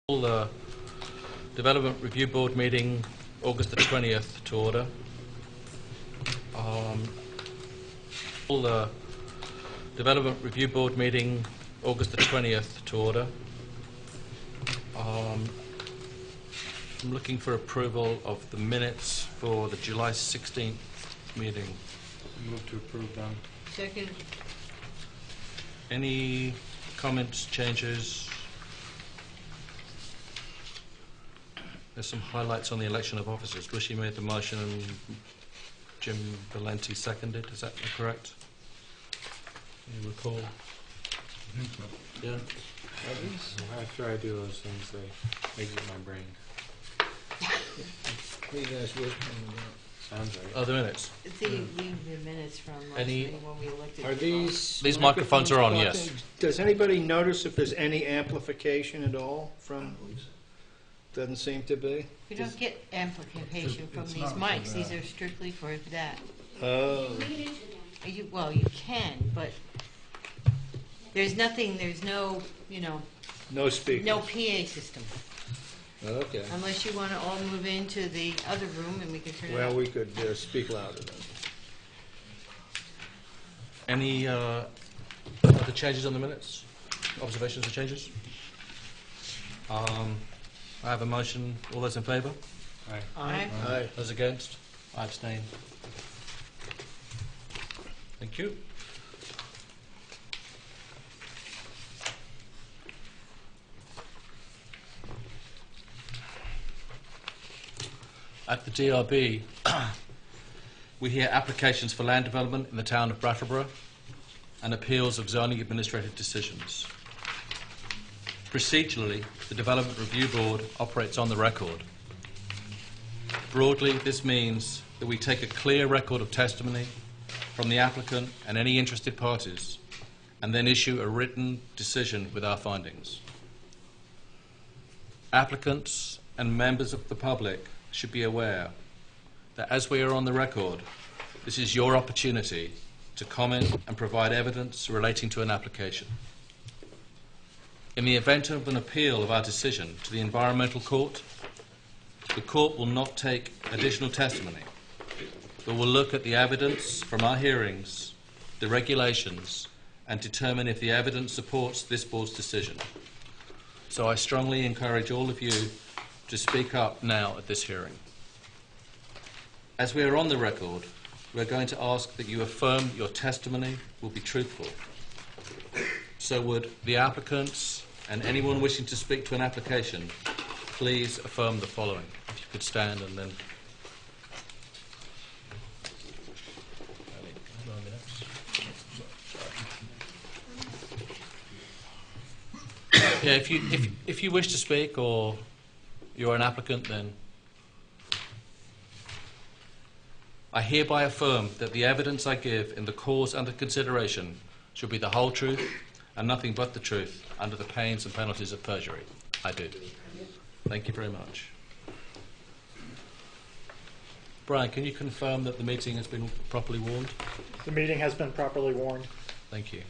The Development Review Board meeting, August the 20th, to order. The Development Review Board meeting, August the 20th, to order. I'm looking for approval of the minutes for the July 16th meeting. Move to approve them. Second. Any comments, changes? There's some highlights on the election of officers. Bushy made the motion and Jim Valenti seconded. Is that correct? You recall? I think so. Yeah. After I do those things, they exit my brain. What are you guys working on? Sounds right. Oh, the minutes. Leave the minutes from last Any- meeting when we elected. Are these microphones are on, plugged yes. in? Does anybody notice if there's any amplification at all from? Doesn't seem to be. We don't get amplification from these mics. These are strictly for that. Oh. Well, you can, but there's nothing, there's no, No speakers. no PA system. Okay. Unless you want to all move into the other room and we can turn it Well, on. we could speak louder then. Any other changes on the minutes? Observations or changes? I have a motion. All those in favour? Aye. Aye. Aye. Those against? I abstain. Thank you. At the DRB, we hear applications for land development in the town of Brattleboro and appeals of zoning administrative decisions. Procedurally, the Development Review Board operates on the record. Broadly, this means that we take a clear record of testimony from the applicant and any interested parties and then issue a written decision with our findings. Applicants and members of the public should be aware that as we are on the record, this is your opportunity to comment and provide evidence relating to an application. In the event of an appeal of our decision to the Environmental Court, the Court will not take additional testimony, but will look at the evidence from our hearings, the regulations, and determine if the evidence supports this Board's decision. So I strongly encourage all of you to speak up now at this hearing. As we are on the record, we are going to ask that you affirm your testimony will be truthful. So would the applicants and anyone wishing to speak to an application please affirm the following. If you could stand and then... Yeah, if you wish to speak or you're an applicant, then I hereby affirm that the evidence I give in the cause under consideration shall be the whole truth and nothing but the truth under the pains and penalties of perjury. I do. Thank you very much. Brian, can you confirm that the meeting has been properly warned? The meeting has been properly warned. Thank you.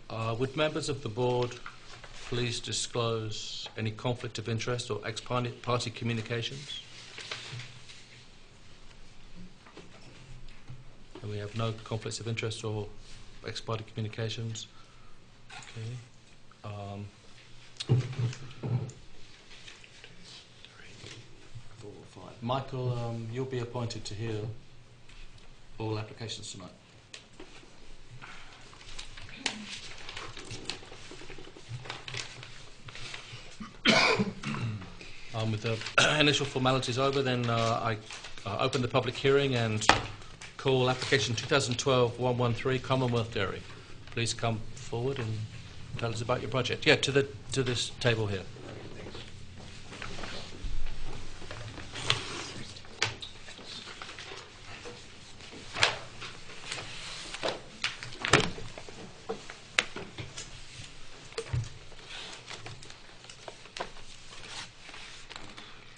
Would members of the board please disclose any conflict of interest or ex-party communications? And we have no conflicts of interest or ex-party communications. Okay. 3, 4, 5. Michael, you'll be appointed to hear all applications tonight. With the initial formalities over, then I open the public hearing and call application 2012-113 Commonwealth Dairy. Please come forward and tell us about your project. Yeah, to this table here.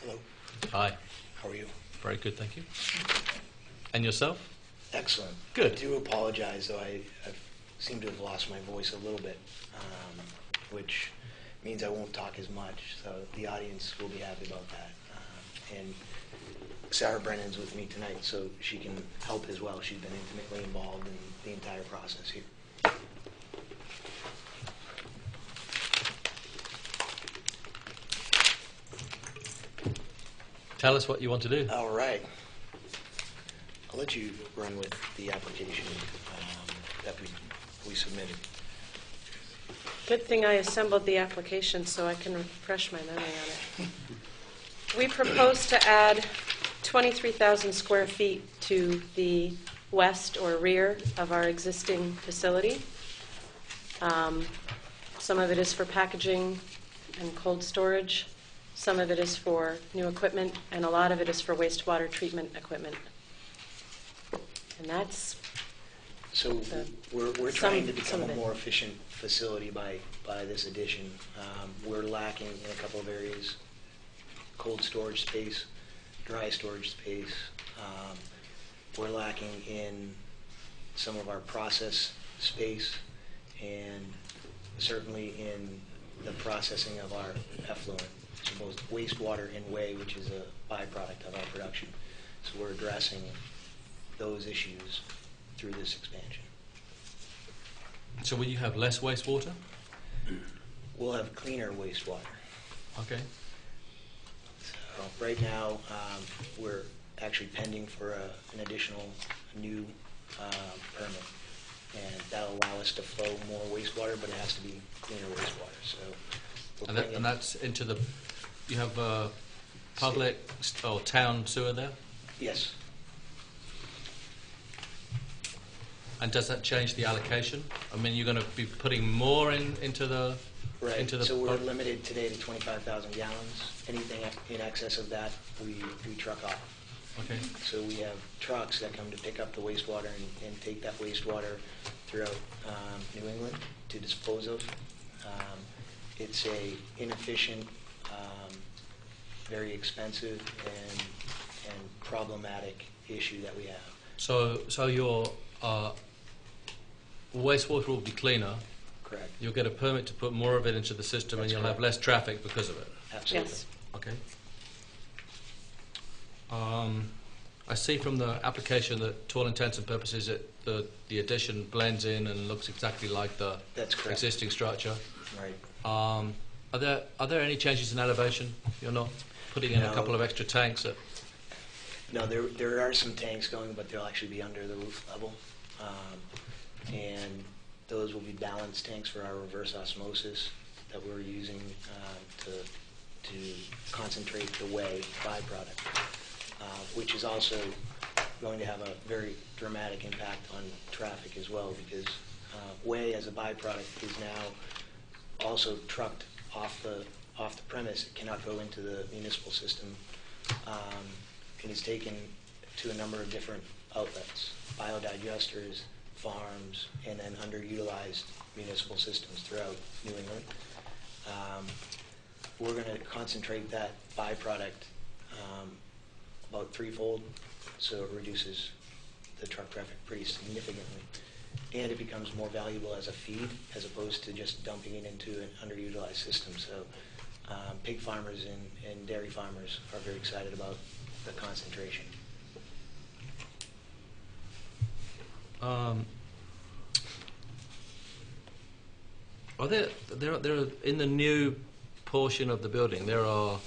Hello, Hi. how are you? Very good, thank you. And yourself? Excellent. Good. I do apologize, though I seem to have lost my voice a little bit, which means I won't talk as much, so the audience will be happy about that. And Sarah Brennan's with me tonight, so she can help as well. She's been intimately involved in the entire process here. Tell us what you want to do. All right. I'll let you run with the application that we submitted. Good thing I assembled the application so I can refresh my memory on it. We propose to add 23,000 square feet to the west or rear of our existing facility. Some of it is for packaging and cold storage. Some of it is for new equipment, and a lot of it is for wastewater treatment equipment. And that's So The- we're some- trying to some become of a it. more efficient facility by this addition. We're lacking in a couple of areas: cold storage space, dry storage space. We're lacking in some of our process space, and certainly in the processing of our effluent, so both wastewater and whey, which is a byproduct of our production. So we're addressing those issues through this expansion. So will you have less wastewater? We'll have cleaner wastewater. Okay. So right now, we're actually pending for an additional new permit, and that'll allow us to flow more wastewater, but it has to be cleaner wastewater. So we're And, bringing- and that's into the, you have public or town sewer there? yes. And does that change the allocation? I mean, you're going to be putting more into the Right. into the So we're limited today to 25,000 gallons. Anything in excess of that, we truck off. Okay. So we have trucks that come to pick up the wastewater and take that wastewater throughout New England to dispose of. It's a inefficient, very expensive, and problematic issue that we have. So your wastewater will be cleaner. Correct. You'll get a permit to put more of it into the system, and That's you'll have correct. less traffic because of it. Absolutely. yes. Okay. I see from the application that, to all intents and purposes, the addition blends in and looks exactly like the That's correct. existing structure. Right. Are there any changes in elevation? You're not putting in a No. couple of extra tanks at, No, there are some tanks going, but they'll actually be under the roof level. And those will be balance tanks for our reverse osmosis that we're using to concentrate the whey byproduct, which is also going to have a very dramatic impact on traffic as well, because whey as a byproduct is now also trucked off the premise. It cannot go into the municipal system. It is taken to a number of different outlets: biodigesters, farms, and then underutilized municipal systems throughout New England. We're going to concentrate that byproduct about threefold, so it reduces the truck traffic pretty significantly. And it becomes more valuable as a feed as opposed to just dumping it into an underutilized system. So pig farmers and dairy farmers are very excited about the concentration. Are there in the new portion of the building, there are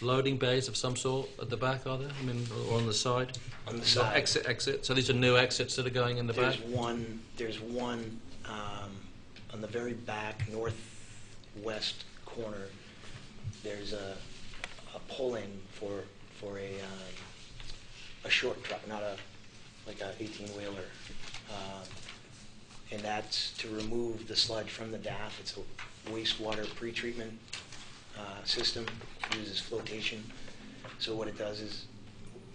loading bays of some sort at the back, are there? I mean, or on the side? On the Not side. Exit. So these are new exits that are going in the back? There's one on the very back northwest corner. There's a pull-in for a short truck, not like a 18-wheeler, and that's to remove the sludge from the DAF. It's a wastewater pretreatment system. It uses flotation. So what it does is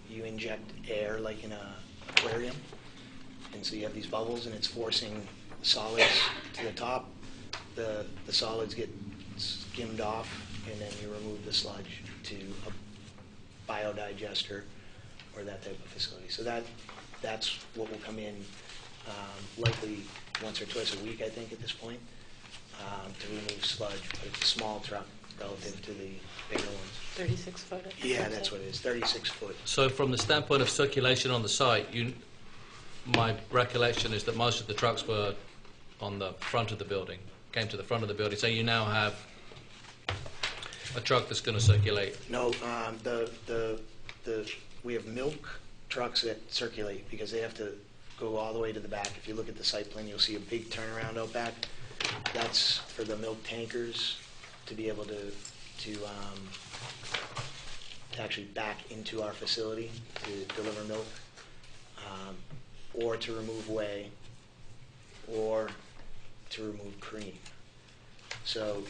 you inject air like in an aquarium, and so you have these bubbles, and it's forcing solids to the top. The solids get skimmed off, and then you remove the sludge to a biodigester or that type of facility. So that's what will come in likely once or twice a week, I think, at this point. to remove sludge, but it's a small truck relative to the bigger ones. 36 foot. I think Yeah, you that's said. what it is, 36 foot. So from the standpoint of circulation on the site, my recollection is that most of the trucks were on the front of the building, came to the front of the building. So you now have a truck that's going to circulate. No, we have milk trucks that circulate because they have to go all the way to the back. If you look at the site plan, you'll see a big turnaround out back. That's for the milk tankers to be able to actually back into our facility to deliver milk, or to remove whey, or to remove cream. So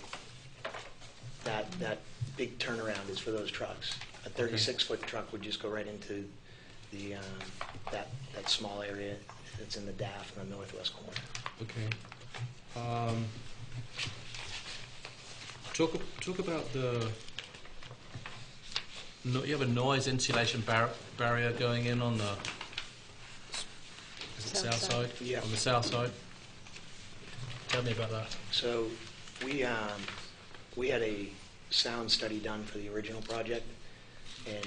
that big turnaround is for those trucks. A 36-foot truck would just go right into the that small area that's in the DAF in the northwest corner. Okay. Talk about you have a noise insulation barrier going in on the south side? Yeah. On the south side. Tell me about that. So we had a sound study done for the original project, and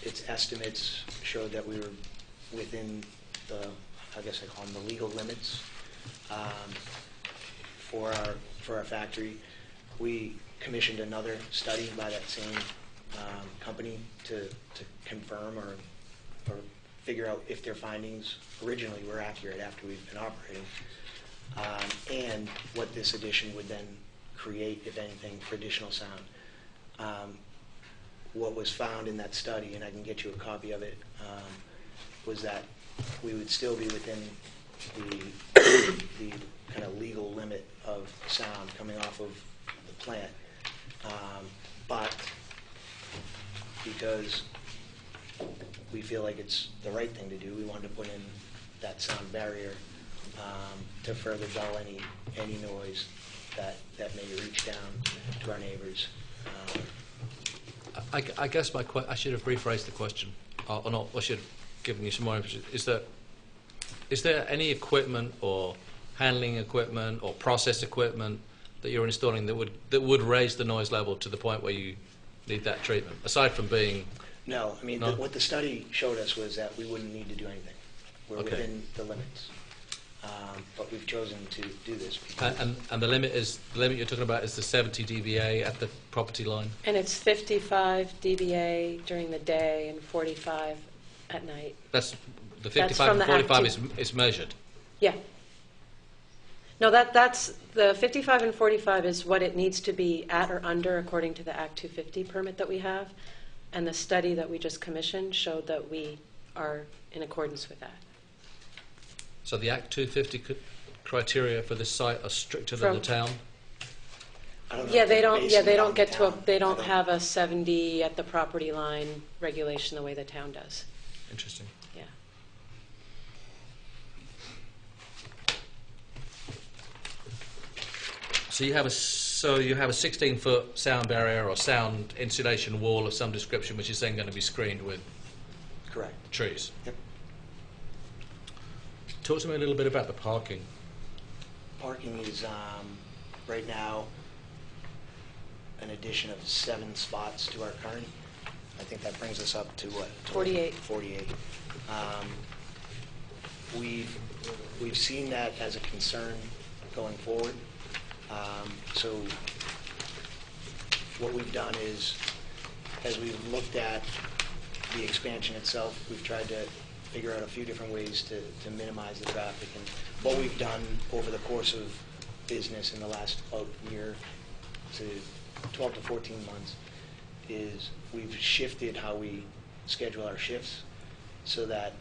its estimates showed that we were within the, I guess I call them the legal limits for our factory. We commissioned another study by that same company to confirm or figure out if their findings originally were accurate after we've been operating, and what this addition would then create, if anything, for additional sound. What was found in that study, and I can get you a copy of it, was that we would still be within the kind of legal limit of sound coming off of the plant. But because we feel like it's the right thing to do, we wanted to put in that sound barrier to further dull any noise that may reach down to our neighbors. I guess I should have rephrased the question, or not. I should have given you some more information. Is there any equipment or handling equipment or process equipment that you're installing that would raise the noise level to the point where you need that treatment, aside from being? No, I mean, No? what the study showed us was that we wouldn't need to do anything. We're Okay. within the limits. But we've chosen to do this because And the limit you're talking about is the 70 dBA at the property line. And it's 55 dBA during the day and 45 at night. That's the That's 55 from and the 45 active- is measured. Yeah. No, that's the 55 and 45 is what it needs to be at or under according to the Act 250 permit that we have. And the study that we just commissioned showed that we are in accordance with that. So the Act 250 criteria for this site are stricter than From- the town. I don't know Yeah, if they they're don't. basing Yeah, they it don't on get the to a. town. They I don't have a 70 at the property line regulation the way the town does. Interesting. Yeah. So you have a 16-foot sound barrier or sound insulation wall of some description, which is then going to be screened with Correct. trees. Yep. Talk to me a little bit about the parking. Parking is right now an addition of 7 spots to our current. I think that brings us up to what? 48. 48. We've seen that as a concern going forward. So what we've done is, as we've looked at the expansion itself, we've tried to figure out a few different ways to minimize the traffic. And what we've done over the course of business in the last about year to 12 to 14 months is we've shifted how we schedule our shifts so that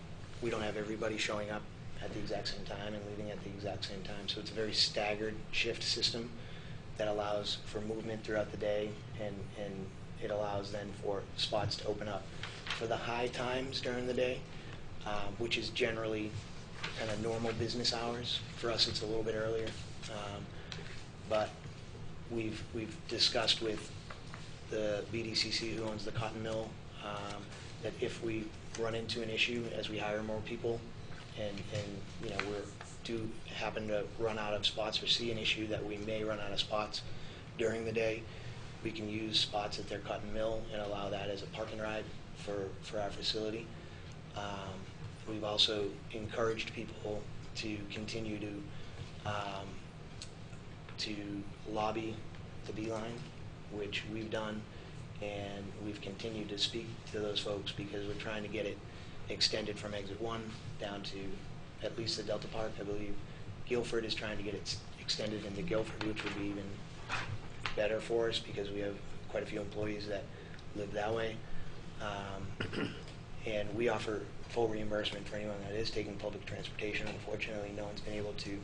we don't have everybody showing up at the exact same time and leaving at the exact same time. So it's a very staggered shift system that allows for movement throughout the day, and it allows then for spots to open up. For the high times during the day, which is generally kind of normal business hours, for us it's a little bit earlier, but we've discussed with the BDCC, who owns the cotton mill, that if we run into an issue as we hire more people, and you know do happen to run out of spots or see an issue that we may run out of spots during the day, we can use spots at their cut and mill and allow that as a park and ride for our facility. We've also encouraged people to continue to lobby the Beeline, which we've done, and we've continued to speak to those folks because we're trying to get it extended from exit 1 down to at least the Delta Park. I believe Guilford is trying to get it extended into Guilford, which would be even better for us because we have quite a few employees that live that way. And we offer full reimbursement for anyone that is taking public transportation. Unfortunately, no one's been able to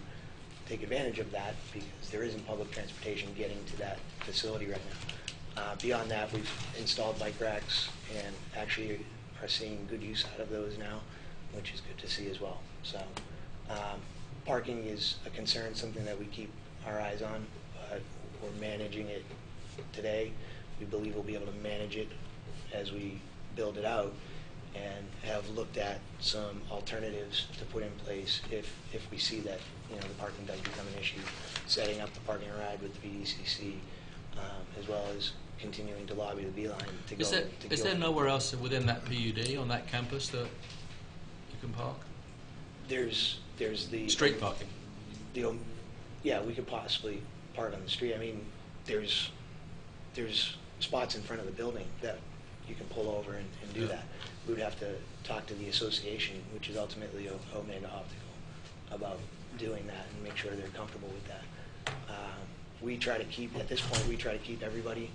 take advantage of that because there isn't public transportation getting to that facility right now. Beyond that, we've installed bike racks and actually are seeing good use out of those now, which is good to see as well. So parking is a concern, something that we keep our eyes on, but we're managing it today. We believe we'll be able to manage it as we build it out and have looked at some alternatives to put in place if we see that the parking does become an issue, setting up the parking ride with the BDCC, as well as continuing to lobby the Beeline to go. Is there nowhere else within that PUD on that campus that you can park? There's the Street parking. Yeah, we could possibly park on the street. I mean, there's spots in front of the building that you can pull over and do Yeah. that. We would have to talk to the association, which is ultimately Omega Optical, about doing that and make sure they're comfortable with that. We try to keep, at this point, we try to keep everybody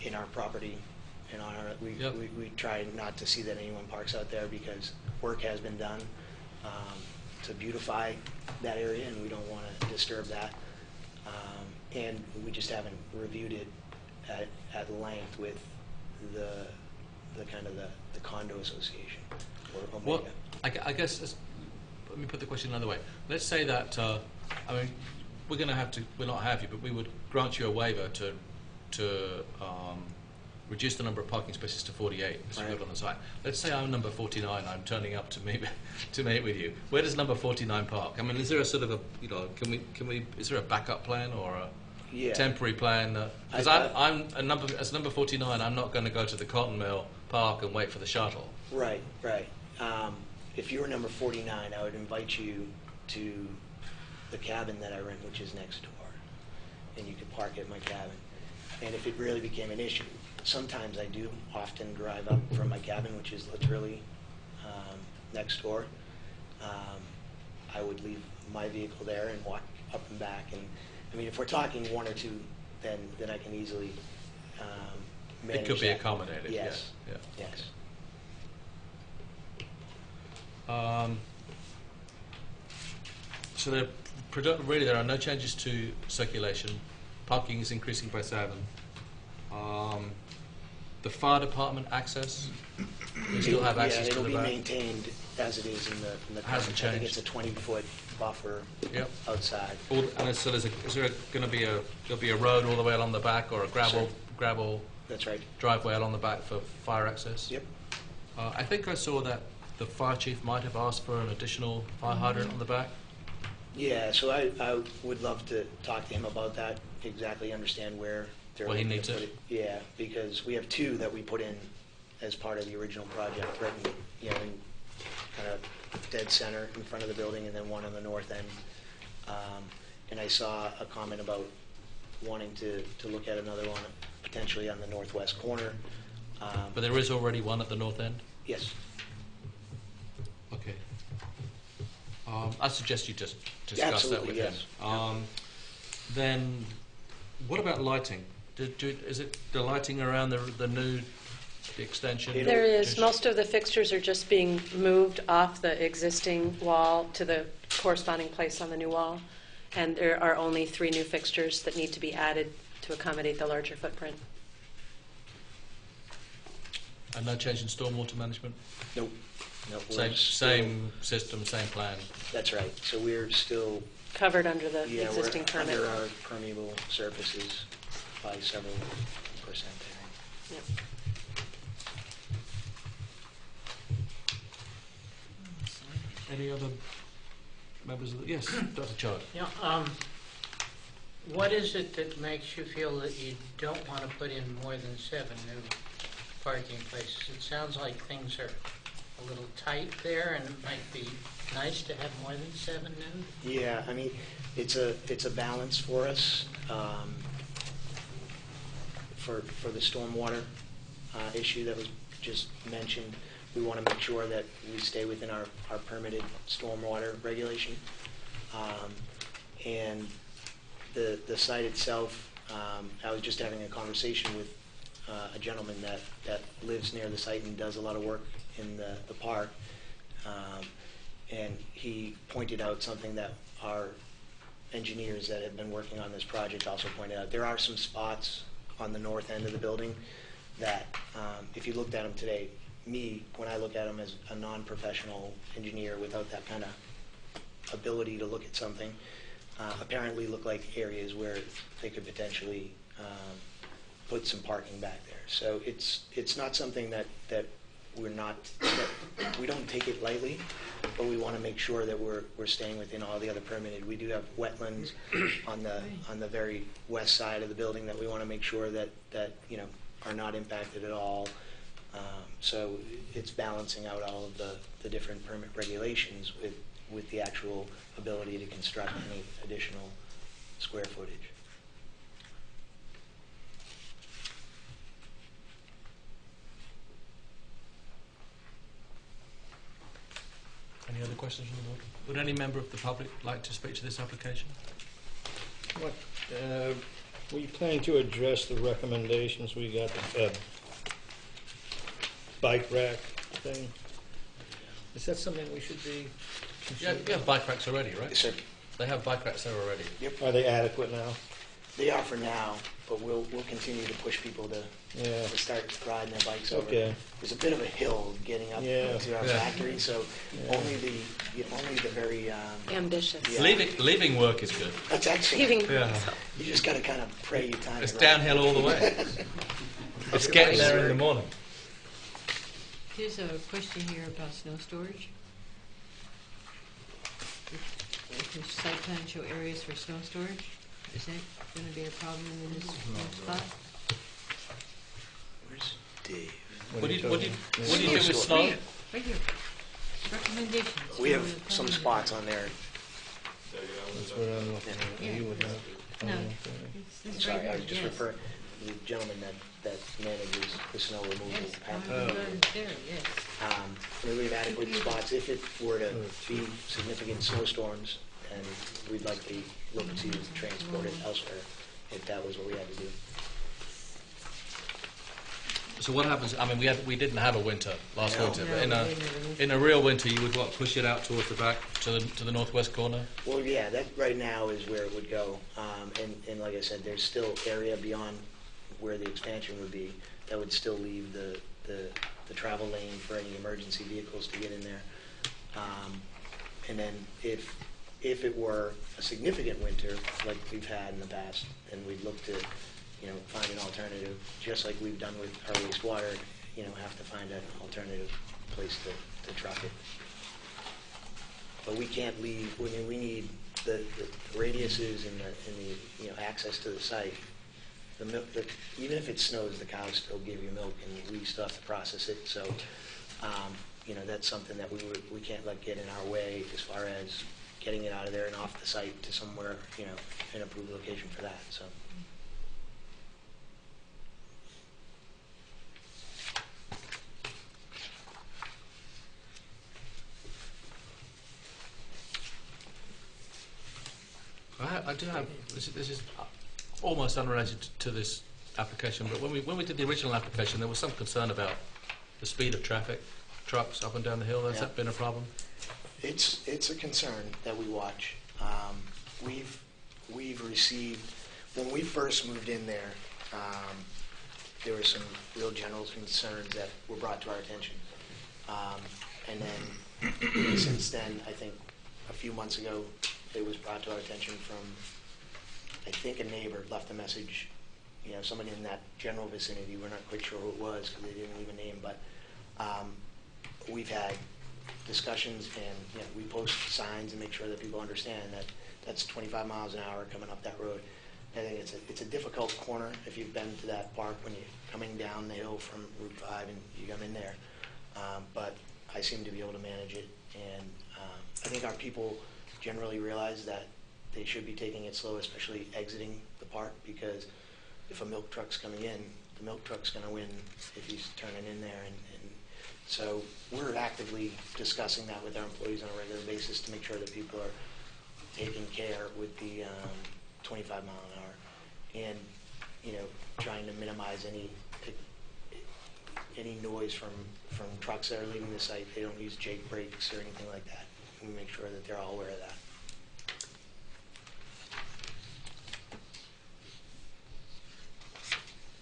in our property and on our, we try not to see that anyone parks out there because work has been done to beautify that area, and we don't want to disturb that. And we just haven't reviewed it at length with the kind of the condo association or Omega. Well, I guess let me put the question another way. Let's say that I mean, we're going to have to, we'll not have you, but we would grant you a waiver to reduce the number of parking spaces to 48 as you go on the site. Let's say I'm number 49. I'm turning up to meet with you. Where does number 49 park? I mean, is there a sort of a can we is there a backup plan or a temporary plan? Because I'm as number 49. I'm not going to go to the cotton mill park and wait for the shuttle. Right. If you were number 49, I would invite you to the cabin that I rent, which is next door, and you could park at my cabin. And if it really became an issue, sometimes I do often drive up from my cabin, which is literally next door. I would leave my vehicle there and walk up and back. And I mean, if we're talking one or two, then I can easily manage It could be that. accommodated. Yes. Yeah. Yes. So really there are no changes to circulation. Parking is increasing by 7. The fire department access, we still have access to it'll the be back. maintained as it is in the Hasn't I think changed. it's a 20-foot buffer Yep. outside. And so is there going to be a road all the way along the back or a gravel That's right. driveway along the back for fire access? Yep. I think I saw that the fire chief might have asked for an additional fire hydrant on the back. Yeah, so I would love to talk to him about that, exactly understand where they're Well, he looking needs to put it. Yeah, because we have 2 that we put in as part of the original project, right in, in kind of dead center in front of the building, and then one on the north end. And I saw a comment about wanting to look at another one potentially on the northwest corner. But there is already one at the north end? Yes. Okay. I suggest you just discuss that with Absolutely, him. yes. Then, what about lighting? Is it the lighting around the extension? There is. Most of the fixtures are just being moved off the existing wall to the corresponding place on the new wall. And there are only 3 new fixtures that need to be added to accommodate the larger footprint. And no change in stormwater management? Nope. We're Same system, same plan. That's right. So we're still Covered under the Yeah, existing we're permit. under our permeable surfaces by several percent there. Yep. Any other Members of the, yes, Dr. Chard. Yeah, what is it that makes you feel that you don't want to put in more than 7 new parking places? It sounds like things are a little tight there, and it might be nice to have more than 7 new. Yeah, I mean, it's a balance for us, for the stormwater issue that was just mentioned. We want to make sure that we stay within our permitted stormwater regulation. And the site itself, I was just having a conversation with a gentleman that lives near the site and does a lot of work in the park. And he pointed out something that our engineers that have been working on this project also pointed out. There are some spots on the north end of the building that, if you looked at them today, when I look at them as a non-professional engineer without that kind of ability to look at something, apparently look like areas where they could potentially put some parking back there. So it's not something that we don't take it lightly, but we want to make sure that we're staying within all the other permitted. We do have wetlands on the very west side of the building that we want to make sure that are not impacted at all. So it's balancing out all of the different permit regulations with the actual ability to construct any additional square footage. Any other questions from the board? Would any member of the public like to speak to this application? What, were you planning to address the recommendations we got, the bike rack thing? Is that something we should be Yeah, considering? we have bike racks already, right? Yes, sir. They have bike racks there already. Are they adequate now? They are for now, but we'll continue to push people to Yeah. start riding their bikes over. Okay. There's a bit of a hill getting up Yeah. to our Yeah. factory, so Yeah. only the very Ambitious. Yeah. Leaving work is good. that's excellent. Leaving Yeah. You just got to kind of pray you time It's it right. downhill all the way. It's getting there in the morning. Here's a question here about snow storage. If the site plan show areas for snow storage, is that going to be a problem in this spot? Where's Dave? What do you do Yeah. with snow? Right here. Recommendations. We have for the some planning spots on there. That's what I'm looking at. Yeah. You would know. board. No, it's this Sorry, right I here, was just yes. referring to the gentleman that manages the snow removal. Yes, pattern. there, yes. We have adequate spots if it were to be significant snowstorms, and we'd like to look to transport it elsewhere if that was what we had to do. So what happens? I mean, we didn't have a winter last No. winter, No, but we didn't have a winter. in a real winter, you would what, push it out towards the back to the northwest corner. Well, yeah, that right now is where it would go. And like I said, there's still area beyond where the expansion would be that would still leave the travel lane for any emergency vehicles to get in there. And then if it were a significant winter like we've had in the past, then we'd look to find an alternative, just like we've done with our wastewater, have to find an alternative place to truck it. But we can't leave, we need the radiuses and the access to the site. The milk, even if it snows, the cows still give you milk, and we still have to process it. So, that's something that we can't let get in our way as far as getting it out of there and off the site to somewhere, an approved location for that. So. I do have. This is almost unrelated to this application, but when we did the original application, there was some concern about the speed of traffic, trucks up and down the hill. Has that been a problem? It's a concern that we watch. We've received, when we first moved in there, there were some real general concerns that were brought to our attention. And then since then, I think a few months ago, it was brought to our attention from, I think, a neighbor left a message, someone in that general vicinity. We're not quite sure who it was because they didn't leave a name, but we've had discussions, and we post signs and make sure that people understand that that's 25 miles an hour coming up that road. I think it's a difficult corner if you've been to that park when you're coming down the hill from Route 5 and you come in there. But I seem to be able to manage it, and I think our people generally realize that they should be taking it slow, especially exiting the park, because if a milk truck's coming in, the milk truck's going to win if he's turning in there. And so we're actively discussing that with our employees on a regular basis to make sure that people are taking care with the 25 mile an hour, and trying to minimize any noise from trucks that are leaving the site. They don't use Jake brakes or anything like that. We make sure that they're all aware of that.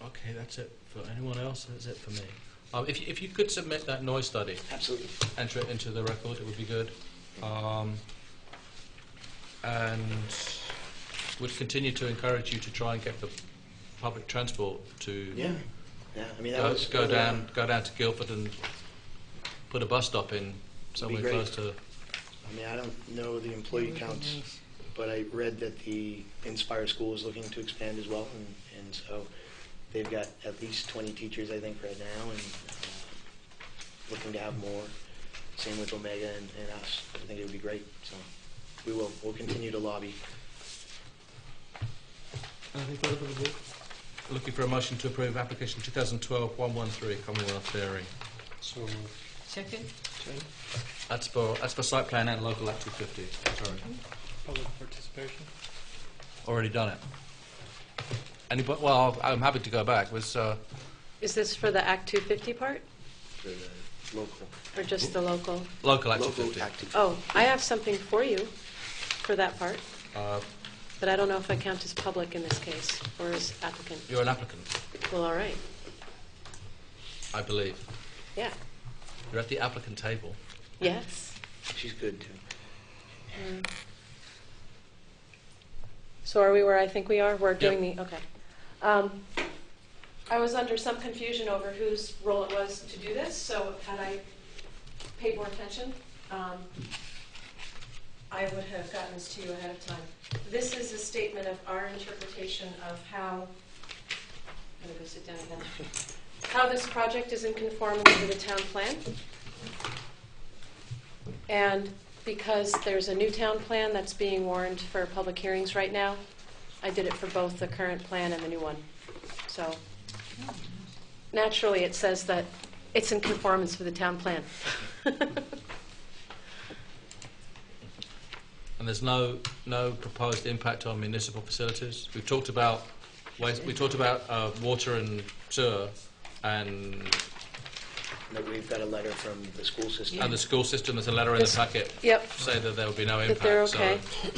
Okay, that's it for anyone else. That's it for me. If you could submit that noise study, Absolutely. enter it into the record, it would be good. And would continue to encourage you to try and get the public transport to Yeah. I mean, that go down to Guildford and put a bus stop in somewhere great. close to. I mean, I don't know the employee counts, Nice. but I read that the Inspire School is looking to expand as well, and so they've got at least 20 teachers, I think, right now, and looking to have more. Same with Omega and us. I think it would be great. So we'll continue to lobby. Anything further for the board? Looking for a motion to approve application 2012-113 Commonwealth Dairy. So moved. Second? That's for site plan and local Act 250. Sorry, Public participation. already done it. Anybody? Well, I'm happy to go back. Was Is this for the Act 250 part, For the local or just the local? local Act local 250? active. Oh, I have something for you for that part, Uh, but I don't know if I count as public in this case, or as applicant. you're an applicant, Well, all right. I believe. Yeah. You're at the applicant table. Yes. She's good too. So are we where I think we are? We're doing the, okay. I was under some confusion over whose role it was to do this, so had I paid more attention, I would have gotten this to you ahead of time. This is a statement of our interpretation of how, I'm going to go sit down again, how this project is in conformity with the town plan. And because there's a new town plan that's being warned for public hearings right now, I did it for both the current plan and the new one. So naturally, it says that it's in conformance with the town plan. And there's no proposed impact on municipal facilities. We've talked about waste, we talked about water and sewer, and That we've got a letter from the school system. and the school system. There's a letter in the packet Yep, say that there will be no that impact. they're okay. So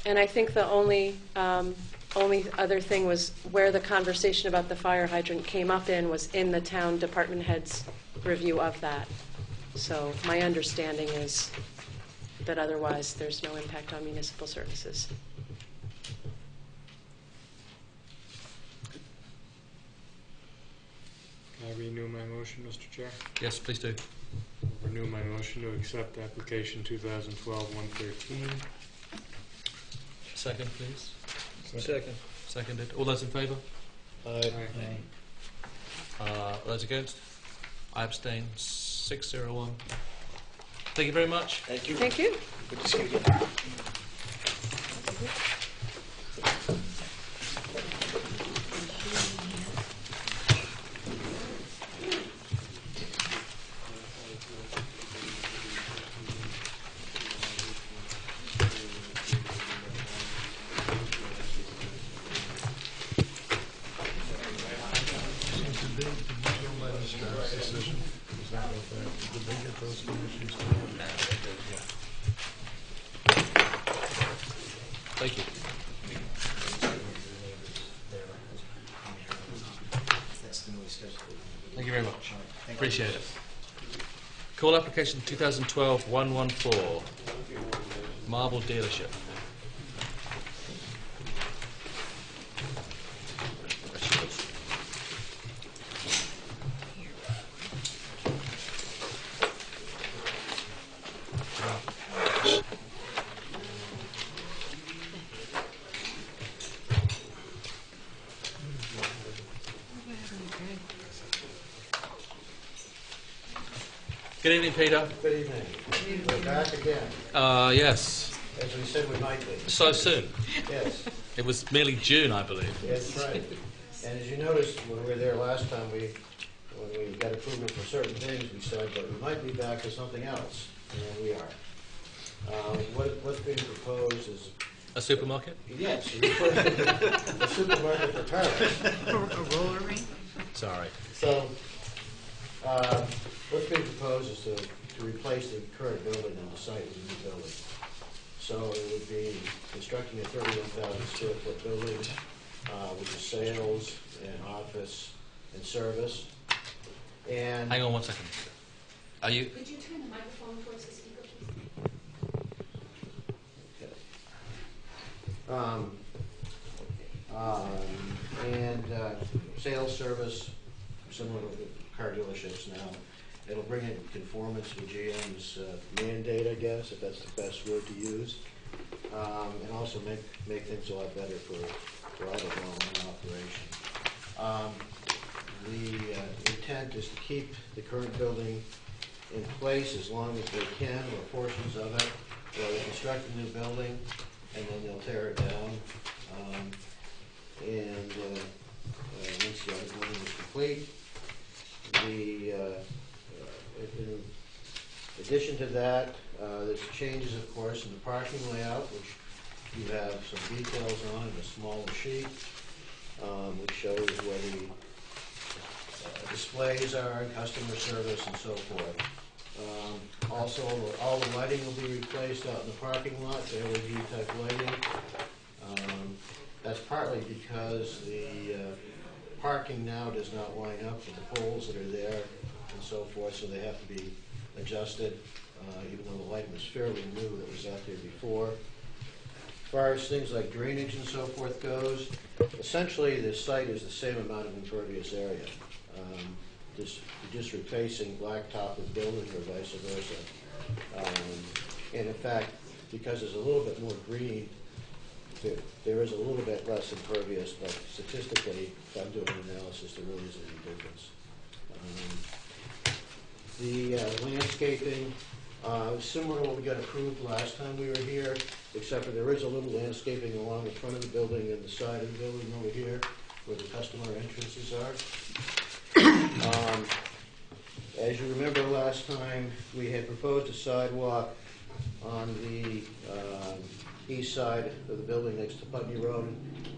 And I think the only other thing was where the conversation about the fire hydrant came up in was in the town department head's review of that. So my understanding is that otherwise there's no impact on municipal services. Can I renew my motion, Mr. Chair? yes, please do. I'll renew my motion to accept application 2012-113. Second, please. Second. Seconded. All those in favour? Aye. Those against? I abstain. 601. Thank you very much. Thank you. Thank you. Good to see you again. Thank you. Thank you very much. Appreciate it. Call application 2012-114, Marble Dealership. Good evening, Peter. Good evening. We're back again, Yes. as we said we might be. So soon. Yes, It was merely June, I believe. that's right. And as you noticed, when we were there last time, when we got approval for certain things, we said, but we might be back for something else, and there we are. What's being proposed is, A supermarket? yes, a supermarket for tires. A roller rink? Sorry. So, what's being proposed is to replace the current building on the site with a new building. So it would be constructing a 31,000 square foot building, which is sales and office and service. And Hang on one second. Are you? Could you turn the microphone towards the speaker, please? Sales service, similar to the car dealerships now. It'll bring it in conformance with GM's mandate, I guess, if that's the best word to use. And also make things a lot better for all the long operation. The intent is to keep the current building in place as long as they can, or portions of it, or they construct a new building, and then they'll tear it down. Once the other building is complete, in addition to that, there's changes, of course, in the parking layout, which you have some details on in a smaller sheet, which shows where the displays are, and customer service, and so forth. Also, all the lighting will be replaced out in the parking lot, the LED type lighting. That's partly because the parking now does not line up with the poles that are there and so forth, so they have to be adjusted, even though the lighting was fairly new that was out there before. As far as things like drainage and so forth goes, essentially the site is the same amount of impervious area. Just replacing blacktop with building or vice versa. And in fact, because there's a little bit more green, there is a little bit less impervious, but statistically, if I'm doing an analysis, there really isn't any difference. The landscaping, similar to what we got approved last time we were here, except for there is a little landscaping along the front of the building and the side of the building over here, where the customer entrances are. As you remember last time, we had proposed a sidewalk on the east side of the building next to Putney Road.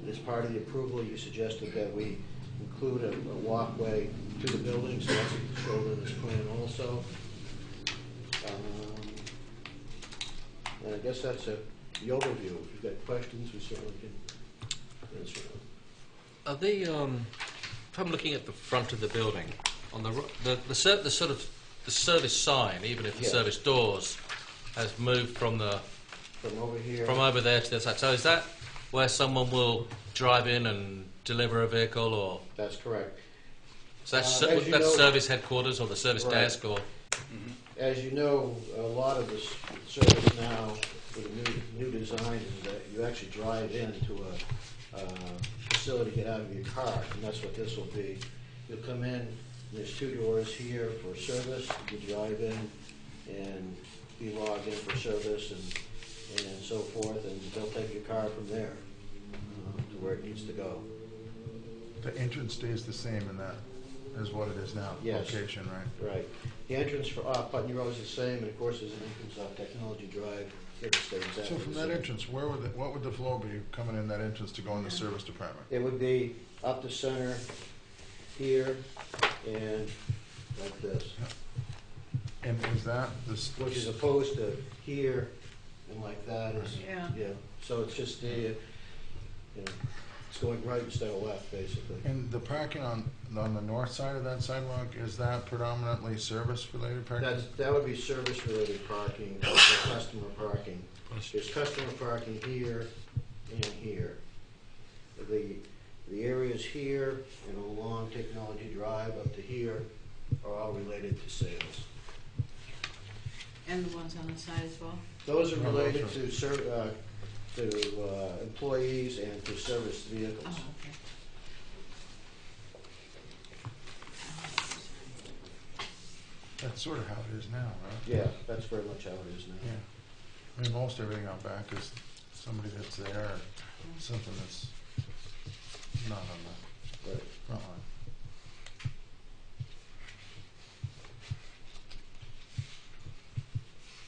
As part of the approval, you suggested that we include a walkway to the building, so that's shown in this plan also. And I guess that's the overview. If you've got questions, we certainly can answer them. Are the if I'm looking at the front of the building, on the sort of the service sign, even if the Yes. service doors has moved from Over here. from over there to the side. So is that where someone will drive in and deliver a vehicle, or That's correct. so that's as you that's know- service headquarters or the service Right. desk, or As you know, a lot of this service now with the new design is that you actually drive into a facility, get out of your car, and that's what this will be. You'll come in, there's two doors here for service, you drive in and be logged in for service and so forth, and they'll take your car from there to where it needs to go. The entrance stays the same in that, as what it is now, Yes. location, right? Right. The entrance for Putney Road is the same, and of course there's an entrance off Technology Drive. It stays exactly So from the that same. entrance, what would the flow be coming in that entrance to go in the service department? It would be up the center here and like this, And is that this? which is opposed to here and like that is, Yeah. yeah. So it's just it's going right instead of left, basically. And the parking on the north side of that sidewalk, is that predominantly service-related parking? That would be service-related parking, or customer parking. There's customer parking here and here. The areas here and along Technology Drive up to here are all related to sales. And the ones on the side as well? Those are related to employees and to service vehicles. Oh, okay. That's sort of how it is now, right? Yeah, that's very much how it is now. Yeah. I mean, most everything out back is somebody that's there, or something that's not on the Right. front line.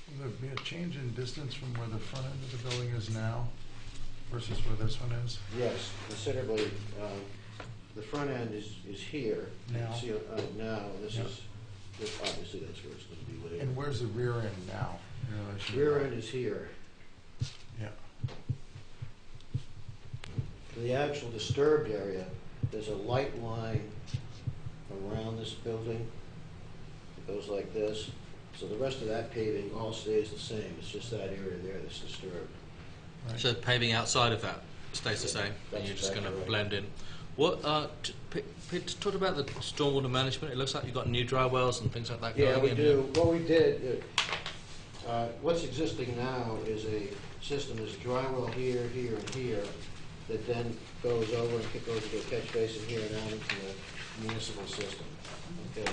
Will there be a change in distance from where the front end of the building is now versus where this one is? Yes, considerably. The front end is here. Now. See, now, this Yeah. is, obviously that's where it's going to be later. And where's the rear end now? in relation to Rear that? end is here. Yeah. For the actual disturbed area, there's a light line around this building. It goes like this. So the rest of that paving all stays the same. It's just that area there that's disturbed. Right. So paving outside of that stays the same, and That's you're just going to exactly right. blend in. What, Pete, talk about the stormwater management. It looks like you've got new dry wells and things like that Yeah, going we in. do. What we did, what's existing now is a system, there's a dry well here, here, and here, that then goes over and goes to a catch basin here and out into the municipal system. Okay.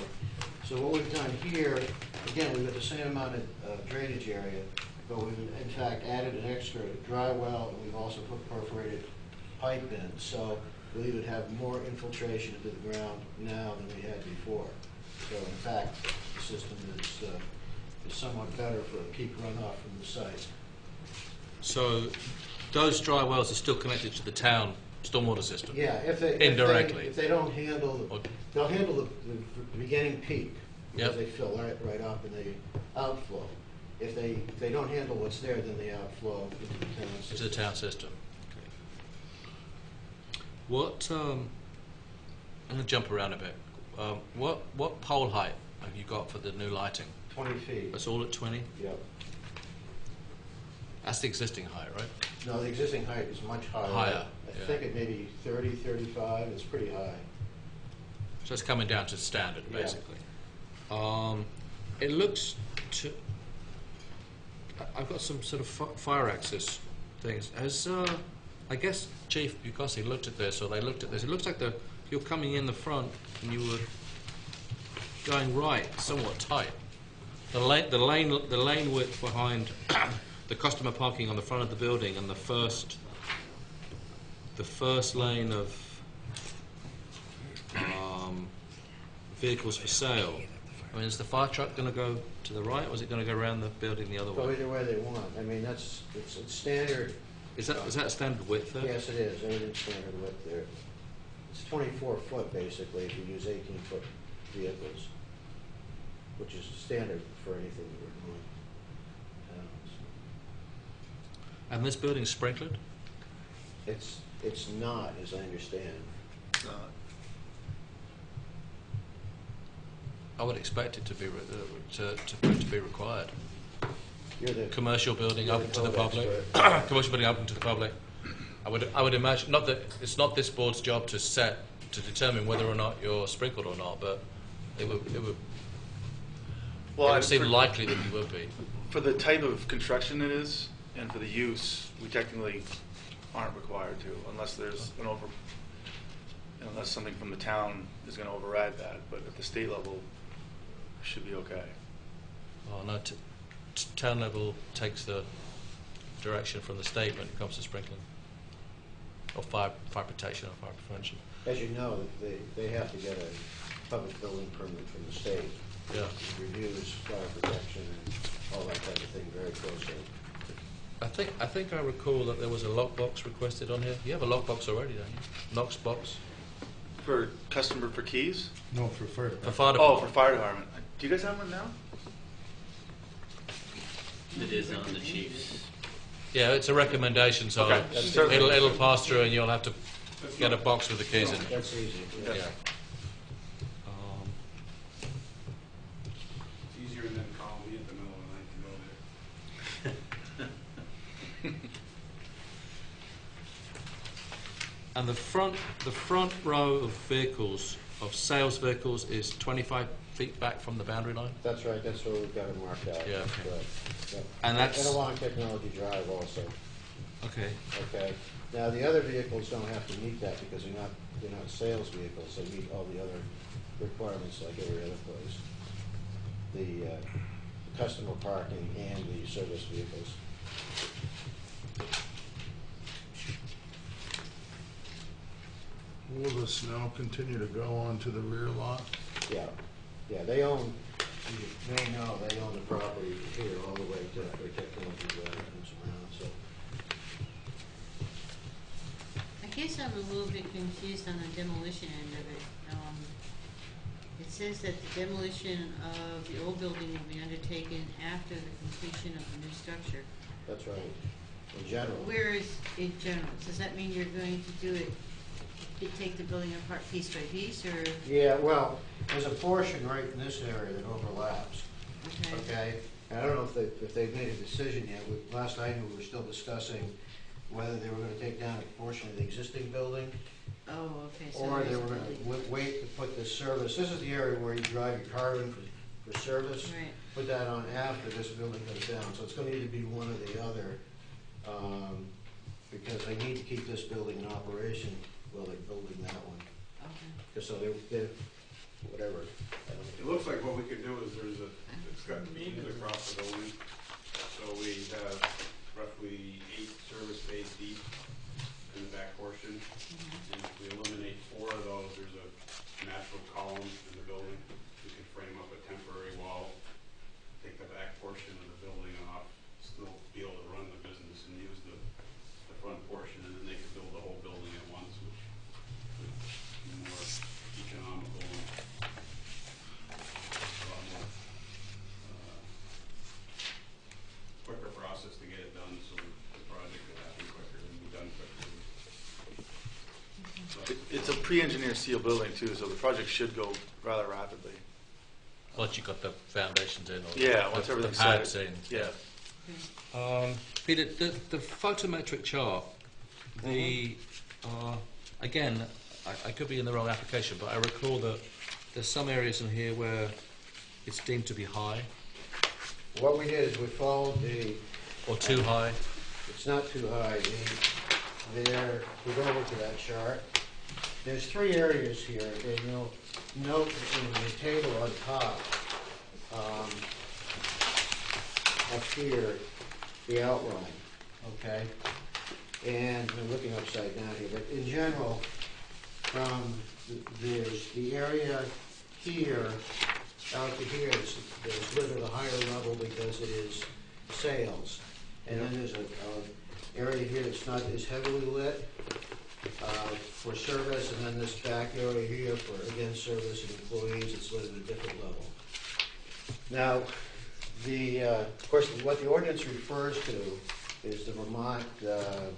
So what we've done here, again, we've got the same amount of drainage area, but we've in fact added an extra dry well, and we've also put perforated pipe in. So we would have more infiltration into the ground now than we had before. So in fact, the system is somewhat better for a peak runoff from the site. So those dry wells are still connected to the town stormwater system? Yeah, if they Indirectly. if they don't handle, Or- they'll handle the beginning peak because Yep. they fill right up and they outflow. If they don't handle what's there, then they outflow into the town To system. the town system. What, I'm going to jump around a bit. What pole height have you got for the new lighting? 20 feet. That's all at 20? Yep. That's the existing height, right? No, the existing height is much higher. Higher, I yeah. think it may be 30, 35. It's pretty high. So it's coming down to standard, Yeah. basically. It looks to... I've got some sort of fire access things. Has, I guess Chief Bucossi looked at this, or they looked at this. It looks like you're coming in the front and you were going right, somewhat tight. The lane width behind the customer parking on the front of the building and the first lane of vehicles for sale. I mean, is the fire truck going to go to the right, or is it going to go around the building the other Go way? either way they want. I mean, it's standard. Is that standard width there? Yes, it is. Everything's standard width there. It's 24 foot basically if you use 18-foot vehicles, which is standard for anything that we're doing. And this building's sprinklered? It's not, as I understand. I would expect it to be for it to be required. You're the Commercial building You're open the to the code public. expert. Commercial building open to the public. I would imagine not that it's not this board's job to determine whether or not you're sprinkled or not, but it would seem likely that you would be. For the type of construction it is, and for the use, we technically aren't required to, unless there's unless something from the town is going to override that. But at the state level, it should be okay. Oh, no, town level takes the direction from the state when it comes to sprinkling, or fire protection or fire prevention. As you know, they have to get a public building permit from the state. Yeah. It reviews fire protection and all that type of thing very closely. I think I recall that there was a lockbox requested on here. You have a lockbox already, don't you? Knox box For keys? No, for fire for department. fire Oh, department. for fire department. Do you guys have one now? It is on the chief's. Yeah, it's a recommendation, so Okay. it'll pass through, and you'll have to get a box with the keys in it. That's easy. Yeah. It's easier than calling me at the middle of the night to go there. And the front row of vehicles, of sales vehicles, is 25 feet back from the boundary line. That's right, that's where we've got it marked out. Yeah. That's correct. Yep. And that's- along Technology Drive also. Okay. Okay. Now, the other vehicles don't have to meet that because they're not sales vehicles. They meet all the other requirements like every other place. the customer parking and the service vehicles. Will the snow continue to go onto the rear lot? Yeah, yeah, they own, you may know, they own the property here all the way to where Technology Drive comes around, so. I guess I'm a little bit confused on the demolition end of it. It says that the demolition of the old building will be undertaken after the completion of the new structure. That's right, in general. Where is in general? Does that mean you're going to do it, take the building apart piece by piece, or? Yeah, well, there's a portion right in this area that overlaps, okay? And I don't know if they've made a decision yet. Last I knew, we were still discussing whether they were gonna take down a portion of the existing building, Oh, okay, so or there they is a were gonna building. wait to put this service. This is the area where you drive your car in for service. Right. Put that on after this building goes down, so it's gonna either be one or the other, because they need to keep this building in operation while they're building that one. Okay. Just so they're, whatever. I don't It looks like what we could do is it's got beams across the building. So we have roughly 8 service bays deep in the back portion. And if we eliminate 4 of those, there's a natural column in the building. We could frame up a temporary wall, take the back portion of the building off, still be able to run the business and use the front portion, and then they could build the whole building at once, which would be more economical and a lot more quicker process to get it done, so the project could happen quicker and be done quicker. It's a pre-engineered steel building too, so the project should go rather rapidly. Once you've got the foundations in, or Yeah, once the everything's pads set. in. Yeah. Peter, the photometric chart, again, I could be in the wrong application, but I recall that there's some areas in here where it's deemed to be high What we did is we followed or too high. it's not too high. We go over to that chart. There's 3 areas here, and you'll note in the table on top, up here, the outline, okay? And I'm looking upside down here, but in general, there's the area here out to here is lit at a higher level because it is sales. And then there's an area here that's not as heavily lit for service, and then this back area here for, again, service and employees, it's lit at a different level. Now, of course, what the ordinance refers to is the Vermont, let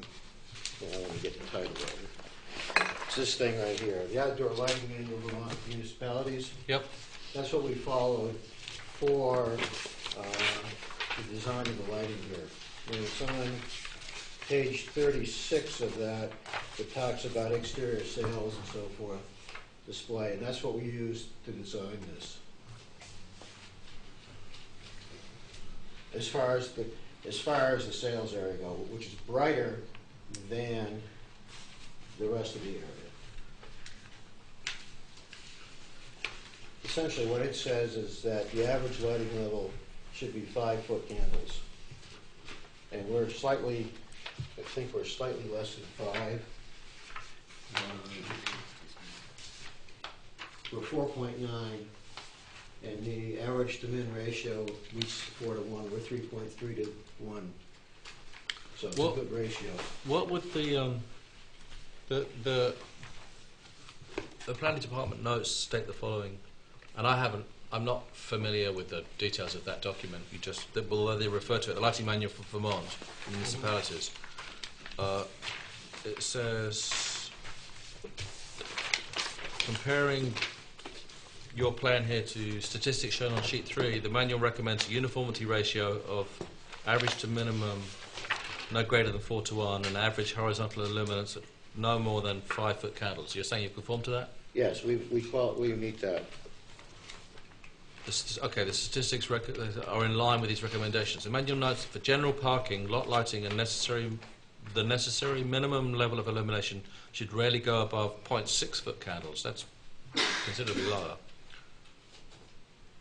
me get the title of it. It's this thing right here, the Outdoor Lighting Manual of Vermont Municipalities. Yep. That's what we followed for the design of the lighting here. And it's on page 36 of that talks about exterior sales and so forth display, and that's what we used to design this. As far as the sales area go, which is brighter than the rest of the area. Essentially, what it says is that the average lighting level should be 5-foot candles. And we're slightly, I think we're slightly less than 5. We're 4.9, and the average to min ratio meets 4 to 1. We're 3.3 to 1. So it's a good ratio. What would the planning department notes state the following? And I'm not familiar with the details of that document. Although they refer to it, the Lighting Manual for Vermont municipalities. It says, comparing your plan here to statistics shown on sheet 3, the manual recommends a uniformity ratio of average to minimum no greater than 4 to 1, and average horizontal illuminance at no more than 5-foot candles. You're saying you conform to that? Yes, we meet that. The statistics are in line with these recommendations. The manual notes that for general parking, lot lighting, and the necessary minimum level of illumination should rarely go above 0.6-foot candles. That's considerably lower.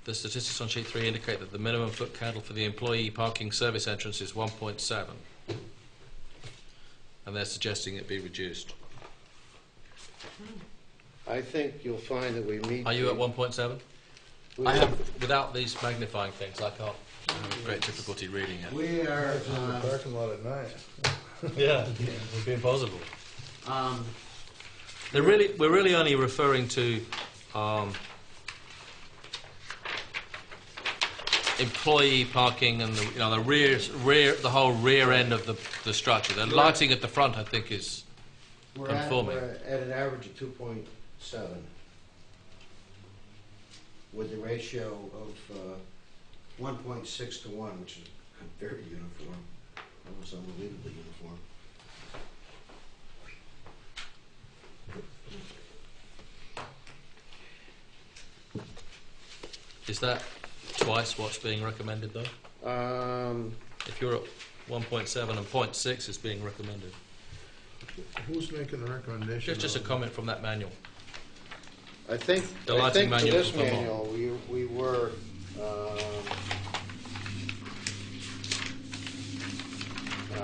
the statistics on sheet 3 indicate that the minimum foot candle for the employee parking service entrance is 1.7, and they're suggesting it be reduced. I think you'll find that we meet. Are you at 1.7? I have, without these magnifying things, I can't. I have great difficulty reading it. We are, It's in the parking lot at night. Yeah, it would be impossible. We're really only referring to employee parking and the whole rear end of the structure. The lighting at the front, I think, is conforming. We're at an average of 2.7 with the ratio of 1.6 to 1, which is very uniform, almost unbelievably uniform. Is that twice what's being recommended, though? If you're at 1.7 and 0.6 is being recommended. Who's making the recommendation? Just a comment from that manual. I think The for lighting manual this for Vermont. manual, we were I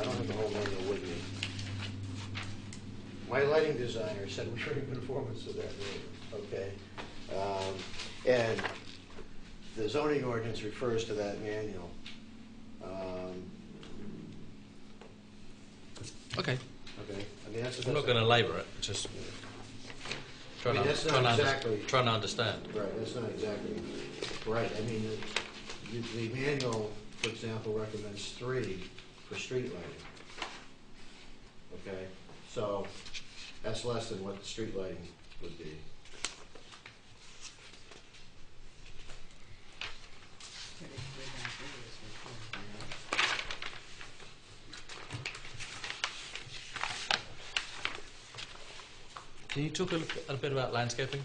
don't have the whole manual with me. My lighting designer said we were in conformance with that manual. Okay, and the zoning ordinance refers to that manual. Okay. Okay, I mean that's. I'm not going to labour it. Just trying that's not exactly trying to understand. right. That's not exactly right. I mean, the manual, for example, recommends 3 for street lighting. Okay, so that's less than what the street lighting would be. Can you talk a bit about landscaping?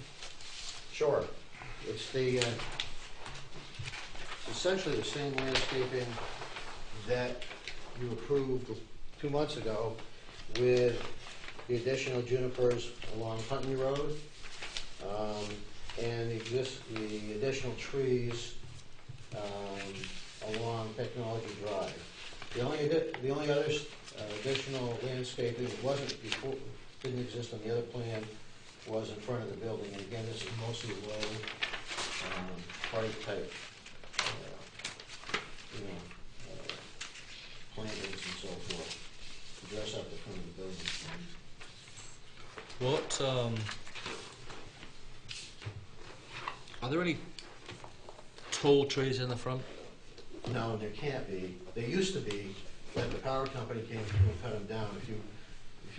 Sure. It's the essentially the same landscaping that you approved 2 months ago with the additional junipers along Putney Road and the additional trees along Technology Drive. The only other additional landscaping that wasn't before, didn't exist on the other plan, was in front of the building. And again, this is mostly low party type, plantings and so forth to dress up the front of the building. What are there any tall trees in the front? No, there can't be. There used to be, but the power company came through and cut them down. If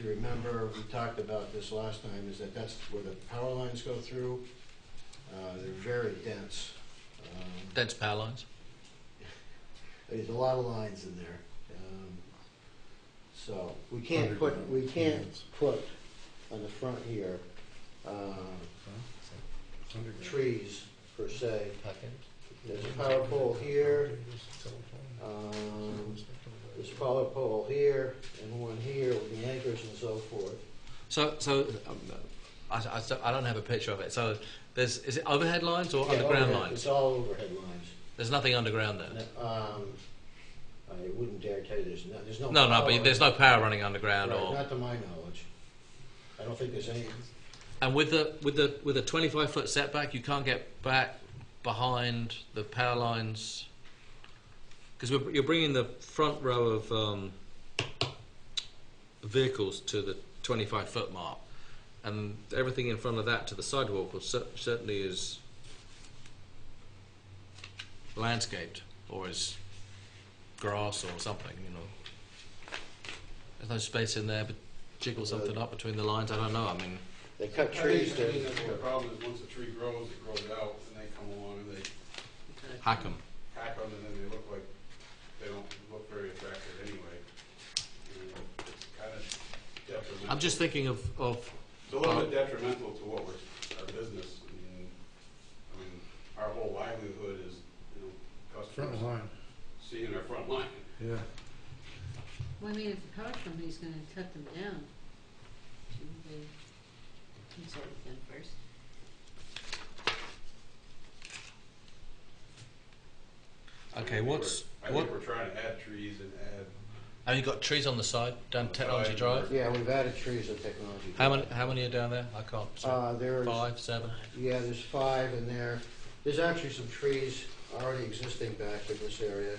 you remember, we talked about this last time, is that's where the power lines go through. They're very dense. Dense power lines? There's a lot of lines in there. So we can't put on the front here trees per se. There's a power pole here. There's a power pole here and one here with the anchors and so forth. So I don't have a picture of it. So is it overhead lines or underground overhead. lines? It's all overhead lines. There's nothing underground there. I wouldn't dare tell you there's no. No, power but there's no power running underground, right, or not to my knowledge. I don't think there's any. and with a 25-foot setback, you can't get back behind the power lines because you're bringing the front row of vehicles to the 25-foot mark, and everything in front of that to the sidewalk certainly is landscaped or is grass or something, There's no space in there, but jiggle something up between the lines. I don't know. I mean, they cut trees. I think that's the problem is once the tree grows, it grows out, and they come along and they hack them. hack them, and then they look like they don't look very attractive anyway. And it's kind of detrimental. I'm just thinking of It's a little bit detrimental to what our business. I mean, our whole livelihood is, customers Front line. seeing our front line. Yeah. Well, I mean, if the power company's gonna cut them down, shouldn't they consult with them first? Okay, what's I think we're trying to add trees and add. have you got trees on the side down the Technology side. Drive? Yeah, we've added trees at Technology. How many are down there? I can't see. There's 5, 7. Yeah, there's 5 in there. There's actually some trees already existing back in this area,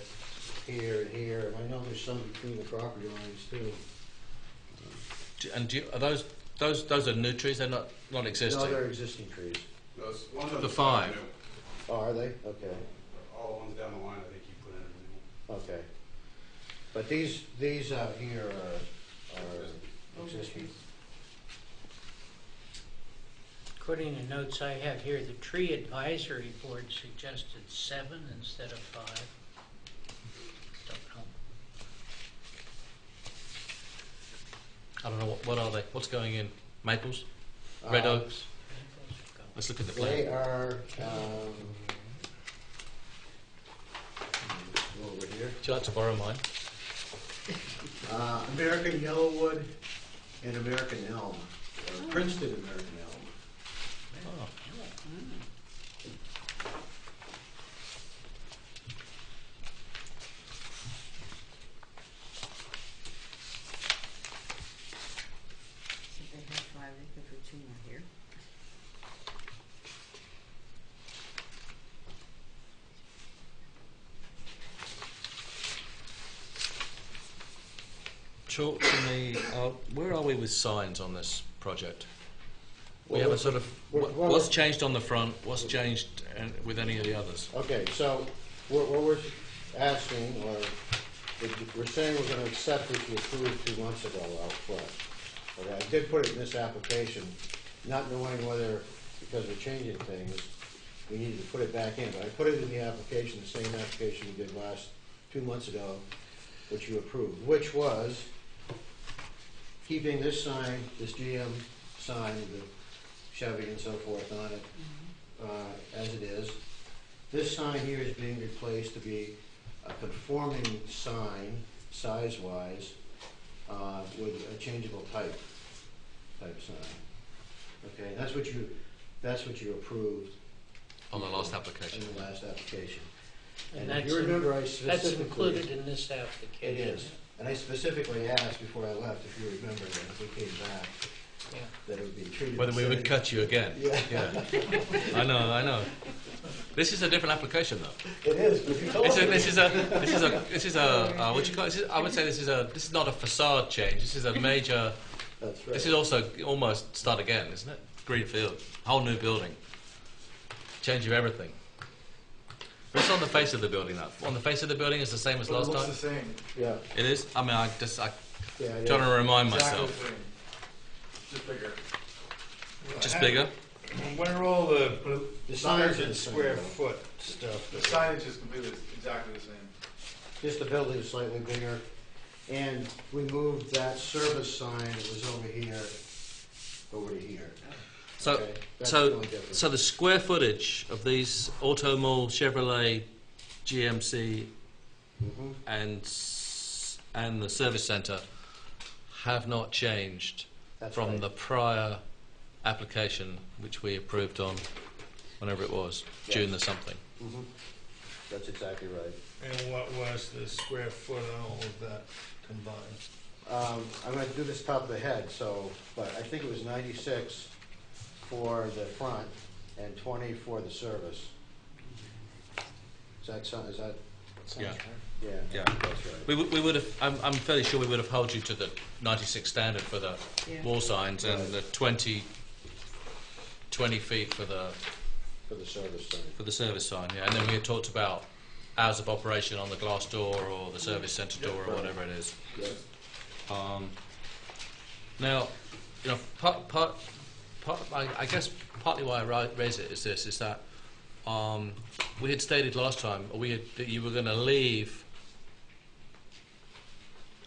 here and here, and I know there's some between the property lines too. Are those are new trees? They're not existing. No, they're existing trees. Those, one of them The is 5. new. Oh, are they? Okay, All the ones down the line, I think you put in a new. okay. But these out here are existing. According to notes I have here, the tree advisory board suggested 7 instead of 5. Don't know. I don't know what are they? What's going in? Maples, red oaks. Let's look at the They plan. are, over here. Would you like to borrow mine? American Yellowwood and American Elm, or Princeton American Elm. Oh. So they have 5, they could put 2 more here. Talk to me. Where are we with signs on this project? We Well, have a sort of what- what's changed on the front. What's changed with any of the others? Okay, so what we're asking, or we're saying we're going to accept what you approved 2 months ago out front. Okay, I did put it in this application, not knowing whether, because we're changing things, we needed to put it back in. But I put it in the application, the same application we did 2 months ago, which you approved, which was keeping this sign, this GM sign, the Chevy and so forth on it, as it is. This sign here is being replaced to be a conforming sign, size-wise, with a changeable type sign. Okay, that's what you approved On the last application. in the last application. And if that's you remember, I That's specifically. included in this application. It is, and I specifically asked before I left, if you remember, that if we came back, Yeah. that it would be treated. Whether the we would same. cut you again. Yeah. I know. This is a different application, though. It is, but you told me. This is a what you call it? I would say this is not a facade change. This is a major. That's right. This is also almost start again, isn't it? Greenfield, whole new building, change of everything. What's on the face of the building? Though? On the face of the building is the same as Well, it last looks time. the same. Yeah, It is. I mean, I yeah, trying to remind Exactly myself. the same. Just bigger. Just bigger. Where are all the The signs are large the and same, square though. foot stuff? The signage is completely, exactly the same. just the building is slightly bigger, and we moved that service sign that was over here, over to here. So, Okay, that's the only difference. so the square footage of these Auto Mall, Chevrolet, GMC, Mhm. and the service centre have not changed That's from right. the prior application, which we approved on, whenever it was, Yes. June or something. Mhm. That's exactly right. And what was the square foot on all of that combined? I'm going to do this top of the head, but I think it was 96 for the front and 20 for the service. Is that? Yeah. Yeah. Yeah. That's right. We would have. I'm fairly sure we would have held you to the 96 standard for the Yeah. wall signs and Right. the 20 feet for the service sign. Yeah, and then we had talked about hours of operation on the glass door or the service centre door or right. whatever it is. Yeah. Now, I guess partly why I raise it is this: is that we had stated last time, that you were going to leave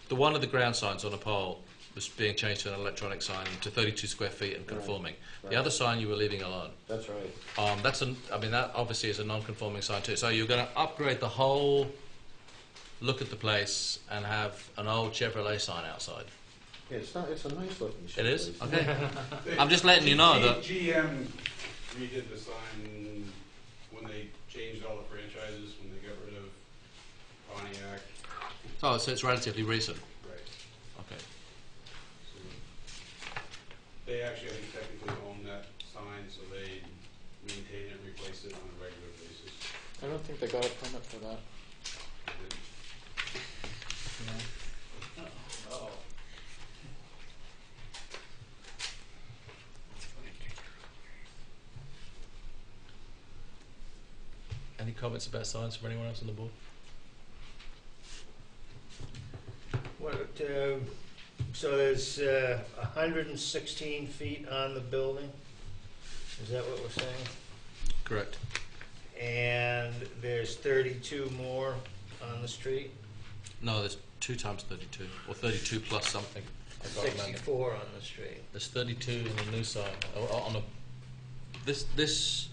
the one of the ground signs on a pole was being changed to an electronic sign to 32 square feet and conforming. Right. The other sign you were leaving alone. That's right. That obviously is a non-conforming sign too. So you're going to upgrade the whole look at the place and have an old Chevrolet sign outside. Yeah, it's a nice looking. It is? place. Okay. I'm just letting you know that. GM redid the sign when they changed all the franchises, when they got rid of Pontiac. Oh, so it's relatively recent. Right. Okay. So they actually, I think, technically own that sign, so they maintain it, replace it on a regular basis. I don't think they got a permit for that. Oh. Any comments about signs from anyone else on the board? So there's 116 feet on the building? Is that what we're saying? Correct. And there's 32 more on the street? No, there's 2 times 32, or 32 plus something. I can't remember. 64 on the street. There's 32 on the new sign. On a this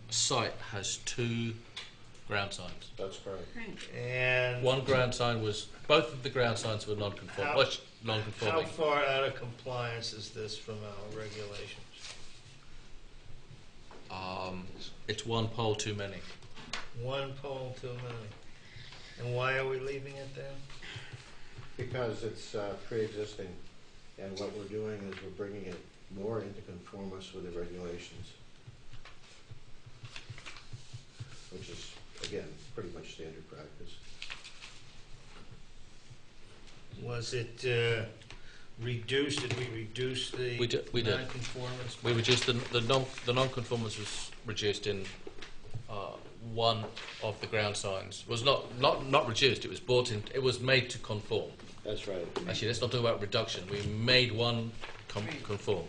site has 2 ground signs. That's correct. And One ground sign was, both of the ground signs were non-conforming. How- How non-conforming. far out of compliance is this from our regulations? It's 1 pole too many. One pole too many. And why are we leaving it there? Because it's pre-existing, and what we're doing is we're bringing it more into conformance with the regulations, which is, again, pretty much standard practice. Was it reduced? Did we reduce the We did. non-conformance? We reduced the non-conformance was reduced in one of the ground signs. Was not reduced. It was brought in. It was made to conform. That's right. Actually, let's not talk about reduction. We made one conform.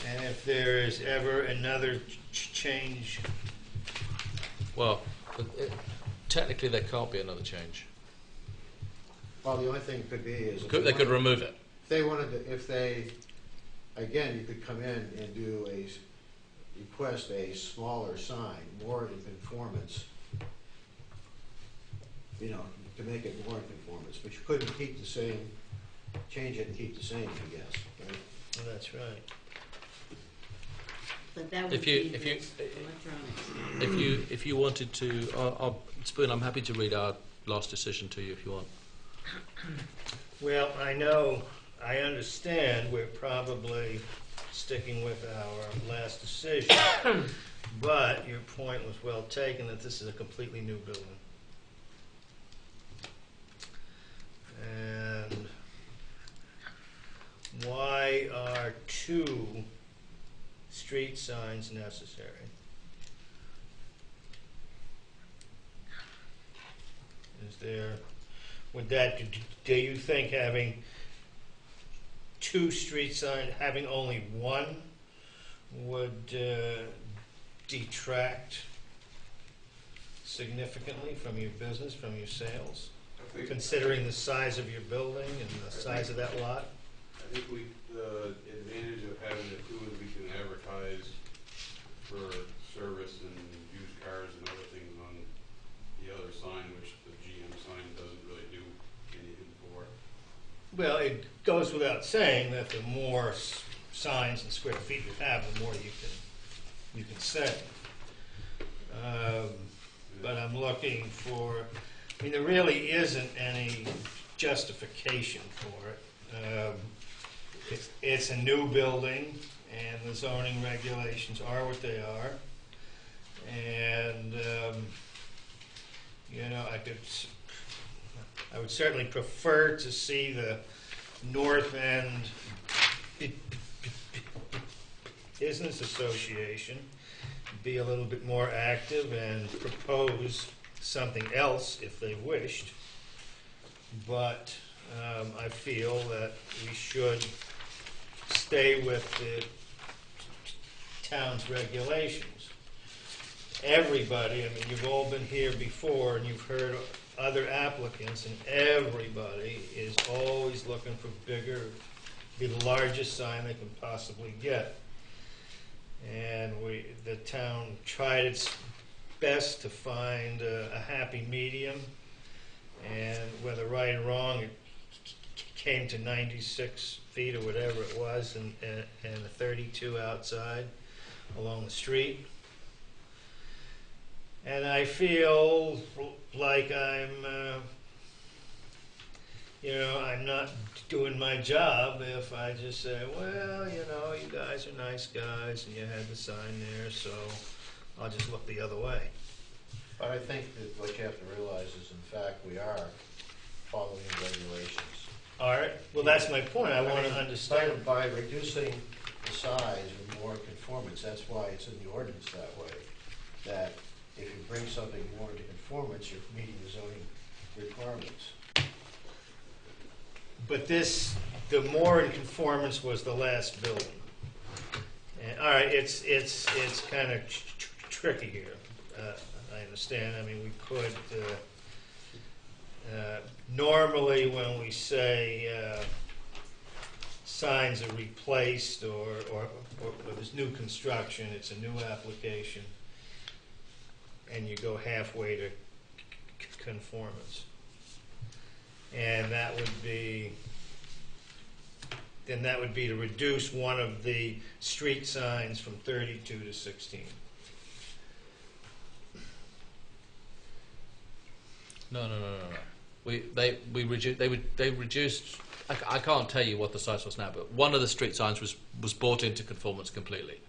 And if there is ever another change, Well, technically there can't be another change. Well, the only thing it could be is... They could remove it. If they wanted to, if they, again, you could come in and do request a smaller sign, more in conformance, to make it more in conformance, but you couldn't keep the same, change it and keep the same, I guess, right? well, that's right. But that would If be you the electronics. if you wanted to, Spoon, I'm happy to read our last decision to you if you want. Well, I understand we're probably sticking with our last decision, but your point was well taken that this is a completely new building. And why are 2 street signs necessary? Is there, do you think having 2 street signs, having only 1 would detract significantly from your business, from your sales? Considering the size of your building and the size of that lot? I think the advantage of having the 2 is we can advertise for service and used cars and other things on the other sign, which the GM sign doesn't really do anything for. Well, it goes without saying that the more signs and square feet you have, the more you can sell. But I'm looking for, there really isn't any justification for it. It's a new building, and the zoning regulations are what they are. And, I would certainly prefer to see the North End Business Association be a little bit more active and propose something else if they wished. But I feel that we should stay with the town's regulations. Everybody, you've all been here before and you've heard other applicants, and everybody is always looking for bigger, the largest sign they can possibly get. And the town tried its best to find a happy medium, and whether right or wrong, it came to 96 feet or whatever it was, and a 32 outside along the street. And I feel like I'm not doing my job if I just say, well, you guys are nice guys and you had the sign there, so I'll just look the other way. But I think that what you have to realize is, in fact, we are following regulations. All right. Well, that's my point. I want to understand. By reducing the size of more conformance, that's why it's in the ordinance that way, that if you bring something more into conformance, you're meeting the zoning requirements. But the more in conformance was the last building. And, all right, it's kind of tricky here. I understand. I mean, we could normally when we say signs are replaced or there's new construction, it's a new application, and you go halfway to conformance. And that would be to reduce one of the street signs from 32 to 16. No. They reduced. I can't tell you what the size was now, but one of the street signs was brought into conformance completely.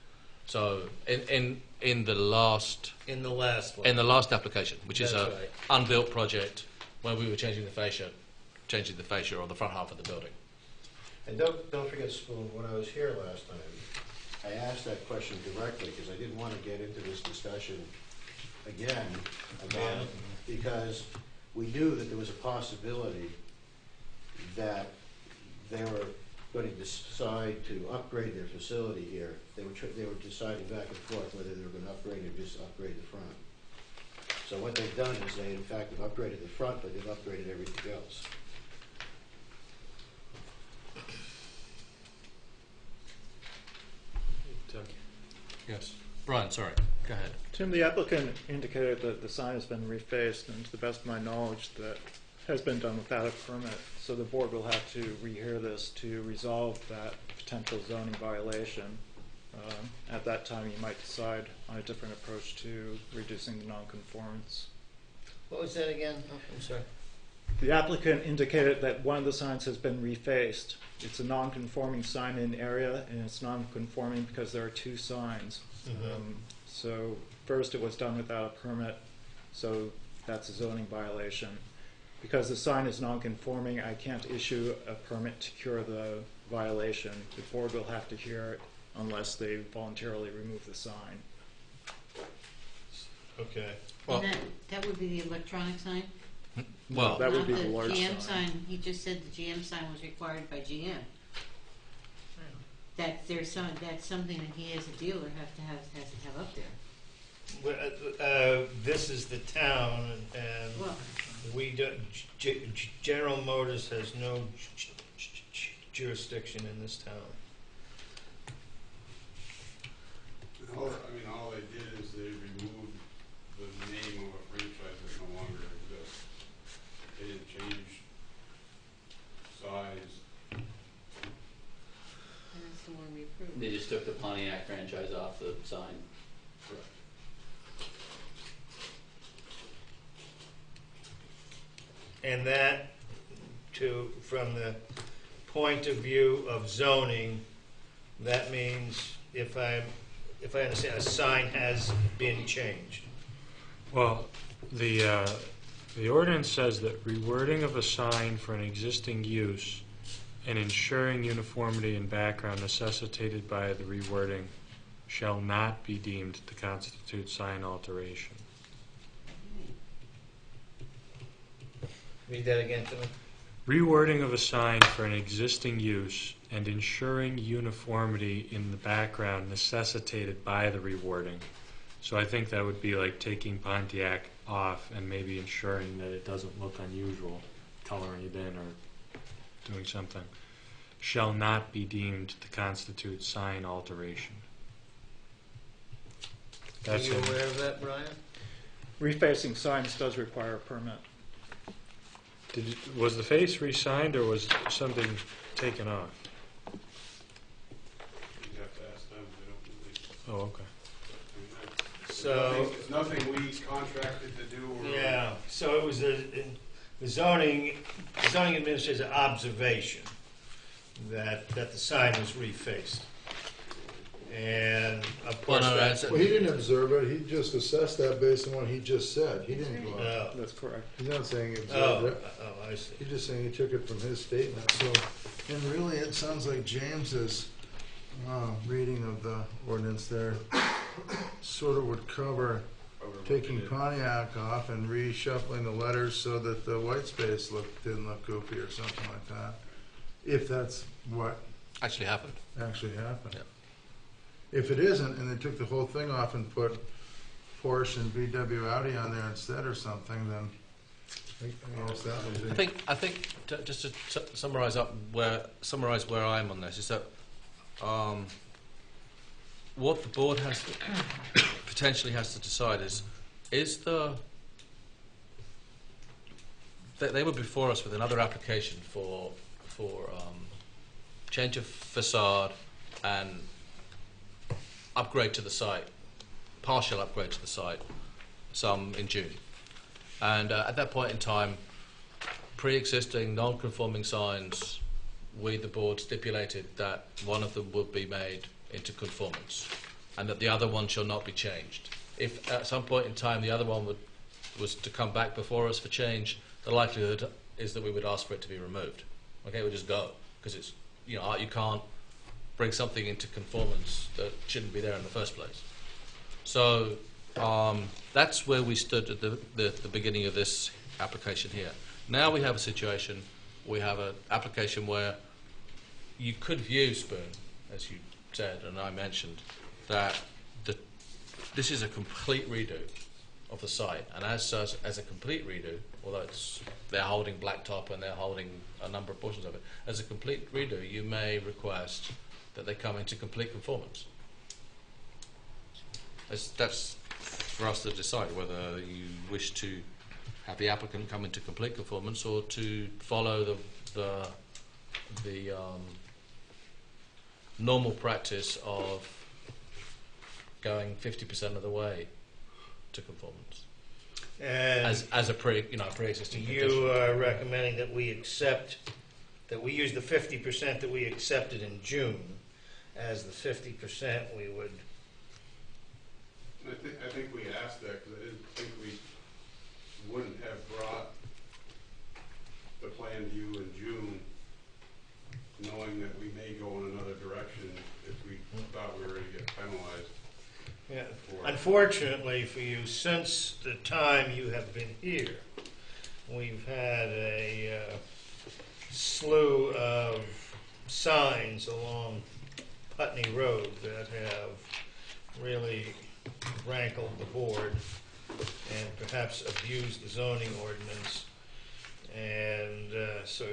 So in the last application, which is That's a right. unbuilt project, where we were changing the fascia or the front half of the building. And don't forget, Spoon, when I was here last time, I asked that question directly because I didn't want to get into this discussion again about it, because we knew that there was a possibility that they were going to decide to upgrade their facility here. They were deciding back and forth whether they were going to upgrade or just upgrade the front. So what they've done is they, in fact, have upgraded the front, but they've upgraded everything else. Yes, Brian. Sorry. Go ahead. Tim, the applicant indicated that the sign has been refaced, and to the best of my knowledge, that has been done without a permit. So the board will have to rehear this to resolve that potential zoning violation. At that time, you might decide on a different approach to reducing the nonconformance. What was that again? Oh, I'm sorry. The applicant indicated that one of the signs has been refaced. It's a non-conforming sign in area, and it's non-conforming because there are two signs. So first it was done without a permit, so that's a zoning violation. Because the sign is non-conforming, I can't issue a permit to cure the violation. The board will have to hear it unless they voluntarily remove the sign. Okay. Well, And that would be the electronic sign? well, that would Not be the large GM sign. sign. He just said the GM sign was required by GM. That that's something that he as a dealer has to have up there. This is the town, and Well, we don't. General Motors has no jurisdiction in this town. All they did is they removed the name of a franchise that no longer exists. They didn't change size. and that's the one we approved. They just took the Pontiac franchise off the sign. Correct. And that, from the point of view of zoning, that means if I understand, a sign has been changed. Well, the ordinance says that rewording of a sign for an existing use and ensuring uniformity in background necessitated by the rewording shall not be deemed to constitute sign alteration. Read that again to me. Rewording of a sign for an existing use and ensuring uniformity in the background necessitated by the rewording. So I think that would be like taking Pontiac off and maybe ensuring that it doesn't look unusual, coloring it in or doing something. Shall not be deemed to constitute sign alteration. Are you aware of that, Brian? Refacing signs does require a permit. Was the face re-signed or was something taken off? You have to ask them. They don't really. Oh, okay. I mean, So, It's nothing we contracted to do or. yeah, so it was the zoning administrator's observation that the sign was refaced. And of course, Well, no, that's, that's- Well, he didn't observe it, he just assessed that based on what he just said. He didn't go out. That's correct. He's not saying he oh, observed it. I see. He's just saying he took it from his statement, so, and really, it sounds like James's reading of the ordinance there sort of would cover taking Pontiac off and reshuffling the letters so that the white space didn't look goofy or something like that, if that's what Actually happened. actually happened. Yeah. If it isn't, and they took the whole thing off and put Porsche and VW Audi on there instead or something, then I guess that would be. I think just to summarize where I am on this is that what the board potentially has to decide is they were before us with another application for change of facade and upgrade to the site, partial upgrade to the site, some in June. And at that point in time, pre-existing non-conforming signs, we, the board, stipulated that one of them would be made into conformance and that the other one shall not be changed. If at some point in time the other one was to come back before us for change, the likelihood is that we would ask for it to be removed. Okay, we'll just go, because it's, you can't bring something into conformance that shouldn't be there in the first place. So that's where we stood at the beginning of this application here. Now we have a situation, we have an application where you could view, Spoon, as you said and I mentioned, that this is a complete redo of the site, and as such, as a complete redo, although they're holding blacktop and they're holding a number of portions of it, as a complete redo, you may request that they come into complete conformance. That's for us to decide whether you wish to have the applicant come into complete conformance or to follow the normal practice of going 50% of the way to conformance And as a pre-existing condition. you are recommending that we use the 50% that we accepted in June as the 50% we would. I think we asked that because I didn't think we wouldn't have brought the plan to you in June, knowing that we may go in another direction if we thought we were going to get penalized. Yeah. Unfortunately for you, since the time you have been here, we've had a slew of signs along Putney Road that have really rankled the board and perhaps abused the zoning ordinance. And so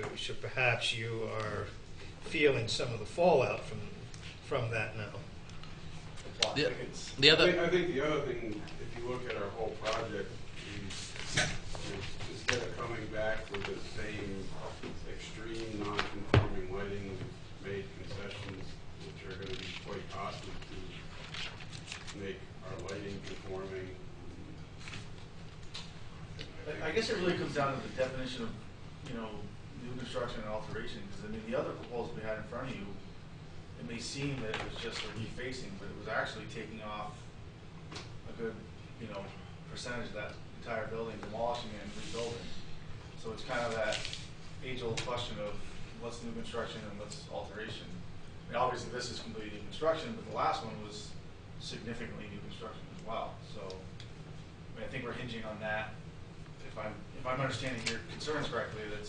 perhaps you are feeling some of the fallout from that now. I think the other thing, if you look at our whole project, instead of coming back with the same extreme non-conforming lighting, we've made concessions which are going to be quite costly to make our lighting conforming. I guess it really comes down to the definition of, new construction and alteration, because the other proposal we had in front of you, it may seem that it was just a refacing, but it was actually taking off a good, percentage of that entire building, demolishing it and rebuilding. So it's kind of that age-old question of what's new construction and what's alteration. I mean, obviously this is completely new construction, but the last one was significantly new construction as well. So I think we're hinging on that. If I'm understanding your concerns correctly, it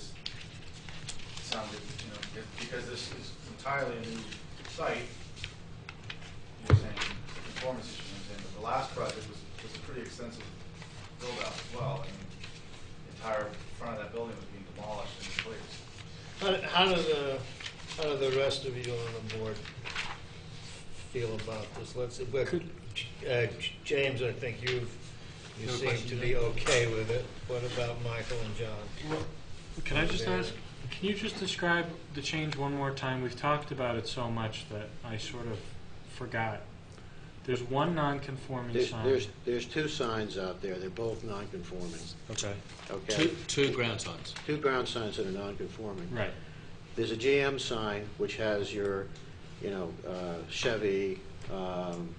sounded, because this is entirely a new site, you're saying the conformance issue, but the last project was a pretty extensive build out as well. I mean, the entire front of that building was being demolished and replaced. How do the rest of you on the board feel about this? James, I think you seem to be okay with it. What about Michael and John? Well, can I just ask, can you just describe the change one more time? We've talked about it so much that I sort of forgot. There's one non-conforming There's, sign. there's two signs out there, they're both non-conforming, Okay, okay? Two ground signs. Two ground signs that are non-conforming. right. There's a GM sign, which has your, Chevy,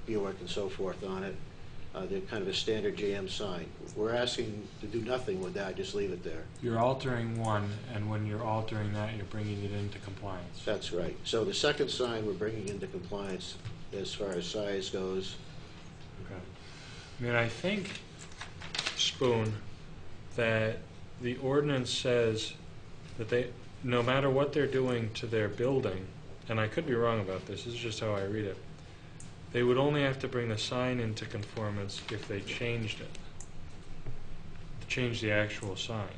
Buick and so forth on it. They're kind of a standard GM sign. We're asking to do nothing with that, just leave it there. You're altering one, and when you're altering that, you're bringing it into compliance. That's right. So the second sign, we're bringing into compliance as far as size goes. Okay. I mean, I think, Spoon, that the ordinance says that they, no matter what they're doing to their building, and I could be wrong about this is just how I read it, they would only have to bring the sign into conformance if they changed it, change the actual sign.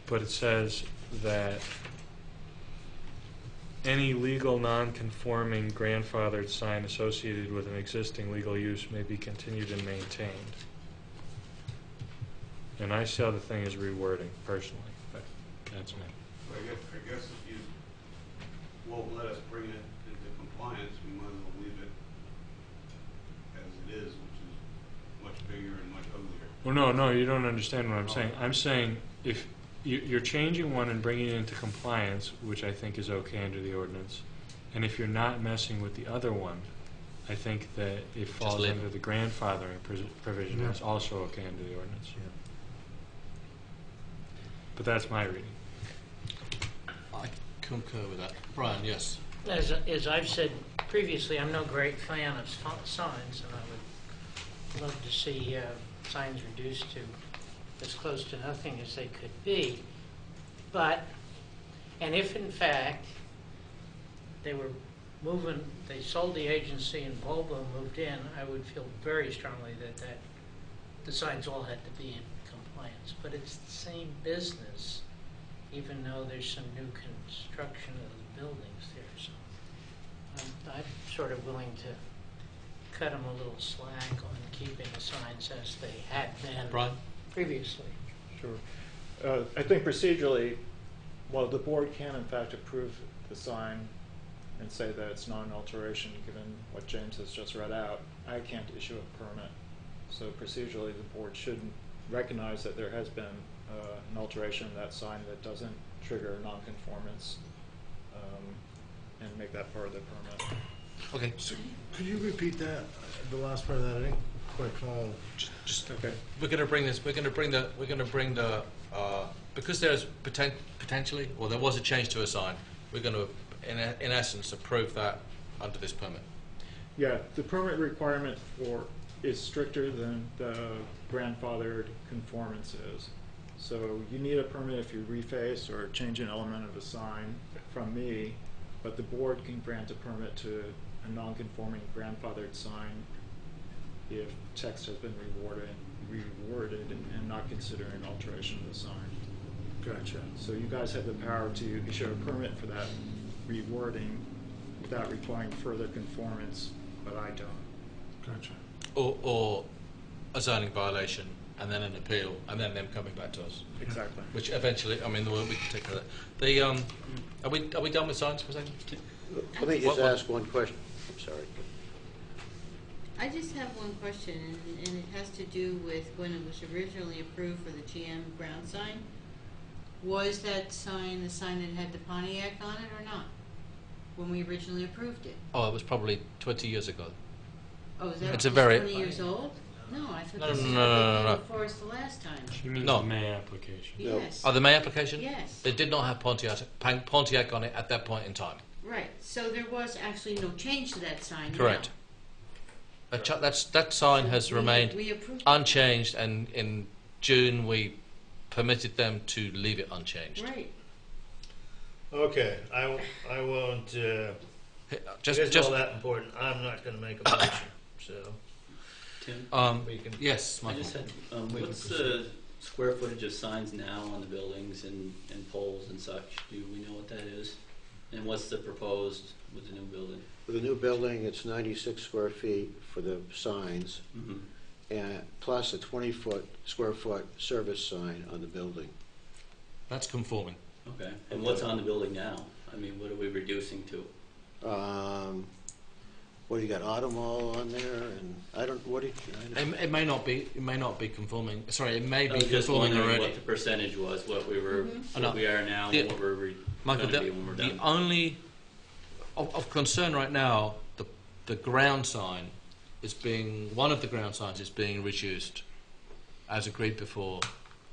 But it says that any legal non-conforming grandfathered sign associated with an existing legal use may be continued and maintained. And I saw the thing as rewording, personally, but that's me. I guess if you won't let us bring it into compliance, we might as well leave it as it is, which is much bigger and much uglier. Well, no, you don't understand what I'm saying. I'm saying if you're changing one and bringing it into compliance, which I think is okay under the ordinance, and if you're not messing with the other one, I think that it falls under the grandfathering provision. Yeah. It's also okay under the ordinance. Yeah. But that's my reading. I concur with that. Brian, yes. As I've said previously, I'm no great fan of signs, and I would love to see signs reduced to as close to nothing as they could be. But, and if in fact they were moving, they sold the agency and Volvo moved in, I would feel very strongly that the signs all had to be in compliance. But it's the same business, even though there's some new construction of the buildings there. So I'm sort of willing to cut them a little slack on keeping the signs as they had been Brian? previously. Sure. I think procedurally, well, the board can in fact approve the sign and say that it's not an alteration, given what James has just read out. I can't issue a permit. So procedurally, the board should recognize that there has been an alteration of that sign that doesn't trigger nonconformance, and make that part of the permit. Okay. So, could you repeat that, the last part of that? I didn't quite follow. Just okay. We're going to bring this. We're going to bring the because there's potentially, or there was a change to a sign. We're going to, in essence, approve that under this permit. Yeah, the permit requirement is stricter than the grandfathered conformance is. So you need a permit if you reface or change an element of a sign from me, but the board can grant a permit to a non-conforming grandfathered sign if text has been reworded and not consider an alteration of the sign. Gotcha. So you guys have the power to issue a permit for that rewording without requiring further conformance, but I don't. Gotcha. Or a zoning violation, and then an appeal, and then them coming back to us. Exactly. Which eventually, I mean, we can take care of that. The are we done with signs for a second? Let me just ask one question. I'm sorry. I just have one question, and it has to do with when it was originally approved for the GM ground sign. Was that sign the sign that had the Pontiac on it or not, when we originally approved it? Oh, it was probably 20 years ago. Oh, is that It's a very 20 years old? No, I thought No, this no, was no, what no, they no, came no. before us the last time. She means No. the May application. Yes. Oh, the May application? Yes. They did not have Pontiac on it at that point in time. Right, so there was actually no change to that sign now. Correct. That sign has remained We approved unchanged, and in June we permitted them to leave it unchanged. Right. Okay, I won't, Just, it is just all that important. I'm not going to make a motion, so. Tim, We can, yes, I Michael. just had, We can what's the square footage of signs now on the buildings and poles and such? Do we know what that is? And what's the proposed with the new building? For the new building, it's 96 square feet for the signs, Mm-hmm. and plus a square foot service sign on the building. That's conforming. Okay. And what's on the building now? I mean, what are we reducing to? Well, you got Automall on there, and I don't, what do you? I don't- It may not be. It may not be conforming. Sorry, it may I be was just conforming wondering already. what the percentage was, what we were, I know. what we are now, Yeah. and what we're Michael, going to be when we're the done. only of concern right now, the ground sign is being one of the ground signs is being reduced, as agreed before,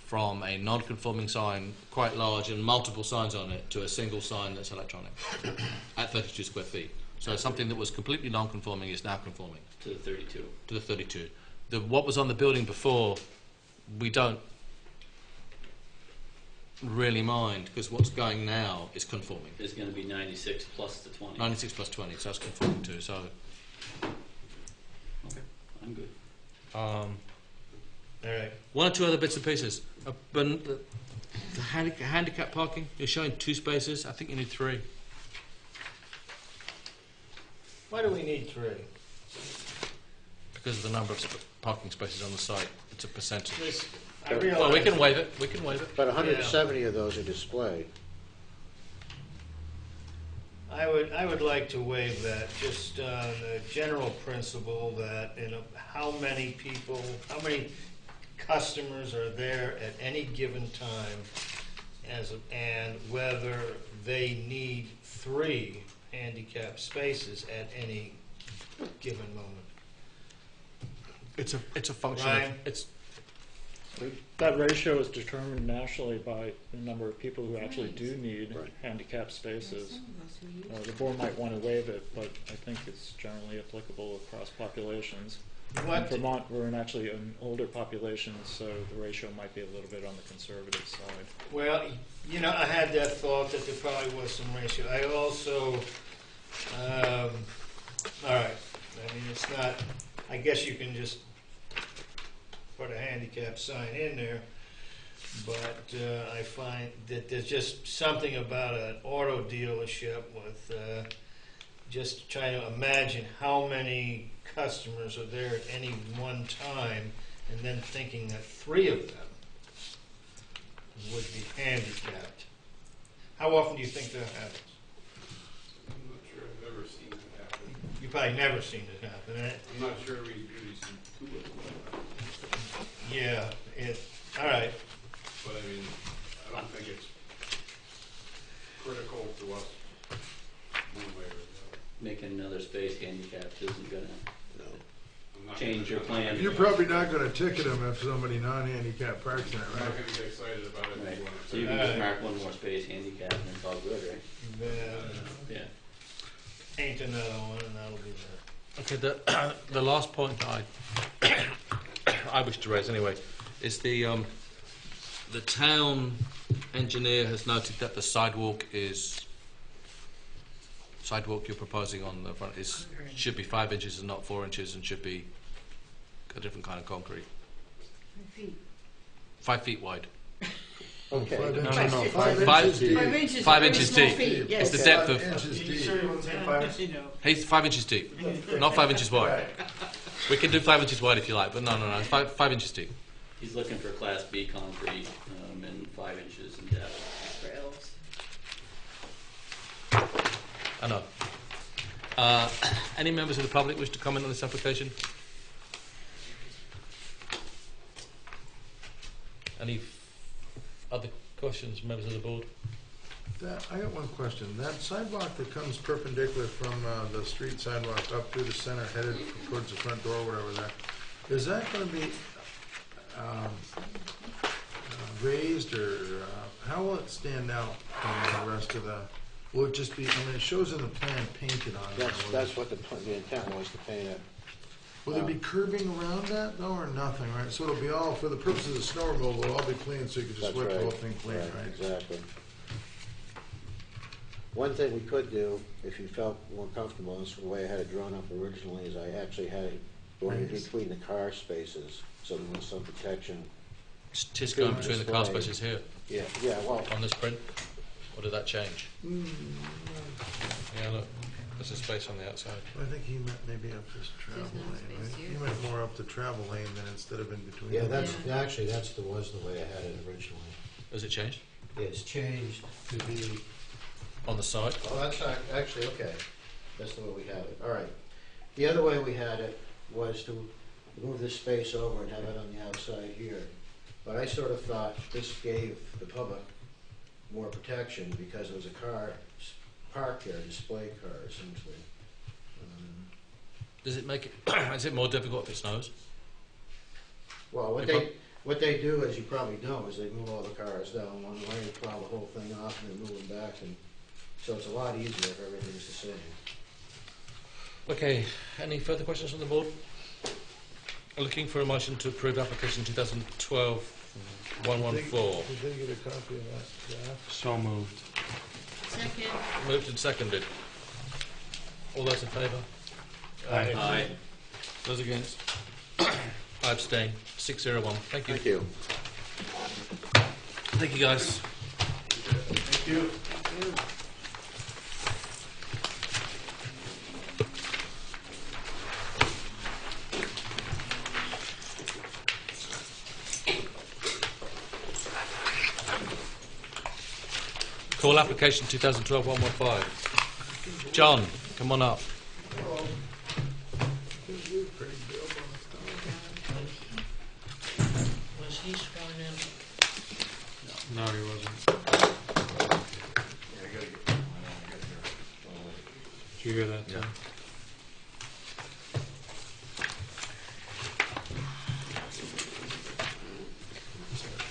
from a non-conforming sign, quite large and multiple signs on it, to a single sign that's electronic at 32 square feet. So something that was completely non-conforming is now conforming To the 32. to the 32. What was on the building before, we don't really mind, because what's going now is conforming. Is going to be 96 plus the 20. 96 plus 20, so that's conforming too. So Okay, I'm good. All right. one or two other bits and pieces. But the handicap parking, you're showing 2 spaces. I think you need 3. Why do we need 3? Because of the number of parking spaces on the site. It's a percentage. I realize. Well, we can waive it. We can waive it. But 170 of those are displayed. I would like to waive that, just on the general principle that, how many people, how many customers are there at any given time, and whether they need 3 handicap spaces at any given moment. It's a function. Ryan? That ratio is determined nationally by the number of people who actually do need Right. handicap spaces. The board might want to waive it, but I think it's generally applicable across populations. In Vermont, we're actually an older population, so the ratio might be a little bit on the conservative side. Well, I had that thought that there probably was some ratio. I also, all right, I mean, it's not, I guess you can just put a handicap sign in there, but I find that there's just something about an auto dealership with just trying to imagine how many customers are there at any one time, and then thinking that 3 of them would be handicapped. How often do you think that happens? I'm not sure I've ever seen it happen. You've probably never seen it happen. I'm not sure we usually see 2 of them. Yeah, all right. But I mean, I don't think it's critical to us one way or the other. Making another space handicapped isn't going to I'm not change your gonna- plan. You're probably not gonna ticket them if somebody non-handicapped parks in it, I'm right? not gonna get excited about it. Right. If you wanna So you say can that. just mark one more space handicapped and it's all good, right? Yeah. Paint another one, and that'll be that. Okay. The last point that I wish to raise anyway is the town engineer has noted that the sidewalk you're proposing on the front should be 5 inches and not 4 inches, and should be a different kind of concrete. 5 feet. 5 feet wide. Okay. 5 No, inches. no, no, 5 5 inches deep. 5 inches. 5 very inches small deep. feet, It's yes. the depth of. 5 inches You sure deep. you wouldn't say 5 inches? You know. He's 5 inches deep, not 5 inches wide. We can do 5 inches wide if you like, but no, it's 5 inches deep. He's looking for Class B concrete and 5 inches in depth. For elves. I know. Any members of the public wish to comment on this application? Any other questions, members of the board? I got one question. That sidewalk that comes perpendicular from the street sidewalk up through the center, headed towards the front door, whatever that, is that going to be raised, or how will it stand out from the rest of the? Will it just be? I mean, it shows in the plan painted on it. That's what the intent was, to paint it. Will there be curbing around that though, or nothing? Right. So it'll be all, for the purposes of snow removal, it'll all be clean, so you can just That's wipe the right. whole thing clean, right? Exactly. One thing we could do, if you felt more comfortable, and this is the way I had it drawn up originally, is I actually had it going in between the car spaces, so there was some protection. Just going between the car spaces here Yeah, well, on this print, or did that change? Yeah, look, there's a space on the outside. I think he meant maybe up this travel There's no lane, space right? here. He meant more up the travel lane than instead of in between. yeah, them. actually, was the way I had it originally. Has it changed? It's changed to be, On the side? oh, that's actually, okay. That's the way we had it. All right. The other way we had it was to move this space over and have it on the outside here. But I sort of thought this gave the public more protection because there was a car parked there, a display car essentially. Does it make it, is it more difficult if it snows? Well, what they do, as you probably know, is they move all the cars down one way, plow the whole thing off, and then move them back, and so it's a lot easier if everything's the same. Okay, any further questions from the board? Looking for a motion to approve application 2012-114. Did they get a copy of that draft? So moved. Second. Moved and seconded. All those in favour? Aye. Aye. Those against? I abstain. 601. Thank you. Thank you. Thank you, guys. Thank you. Call application 2012-115. John, come on up. Was he sworn in? No, he wasn't. Did you hear that, Tom?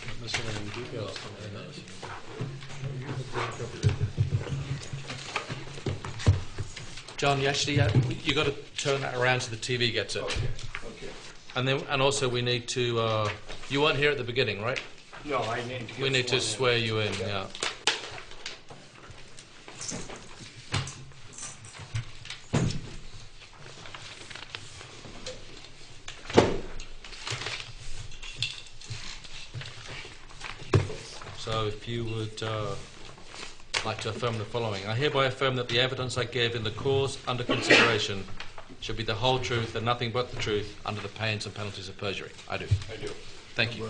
Not missing any details from any of those. John, you actually you got to turn that around so the TV gets it. Okay. And also we need to. You weren't here at the beginning, right? No, I need to get We need to sworn swear you in. Yeah. So if you would like to affirm the following. I hereby affirm that the evidence I gave in the cause under consideration should be the whole truth and nothing but the truth under the pains and penalties of perjury. I do. I do. Thank you.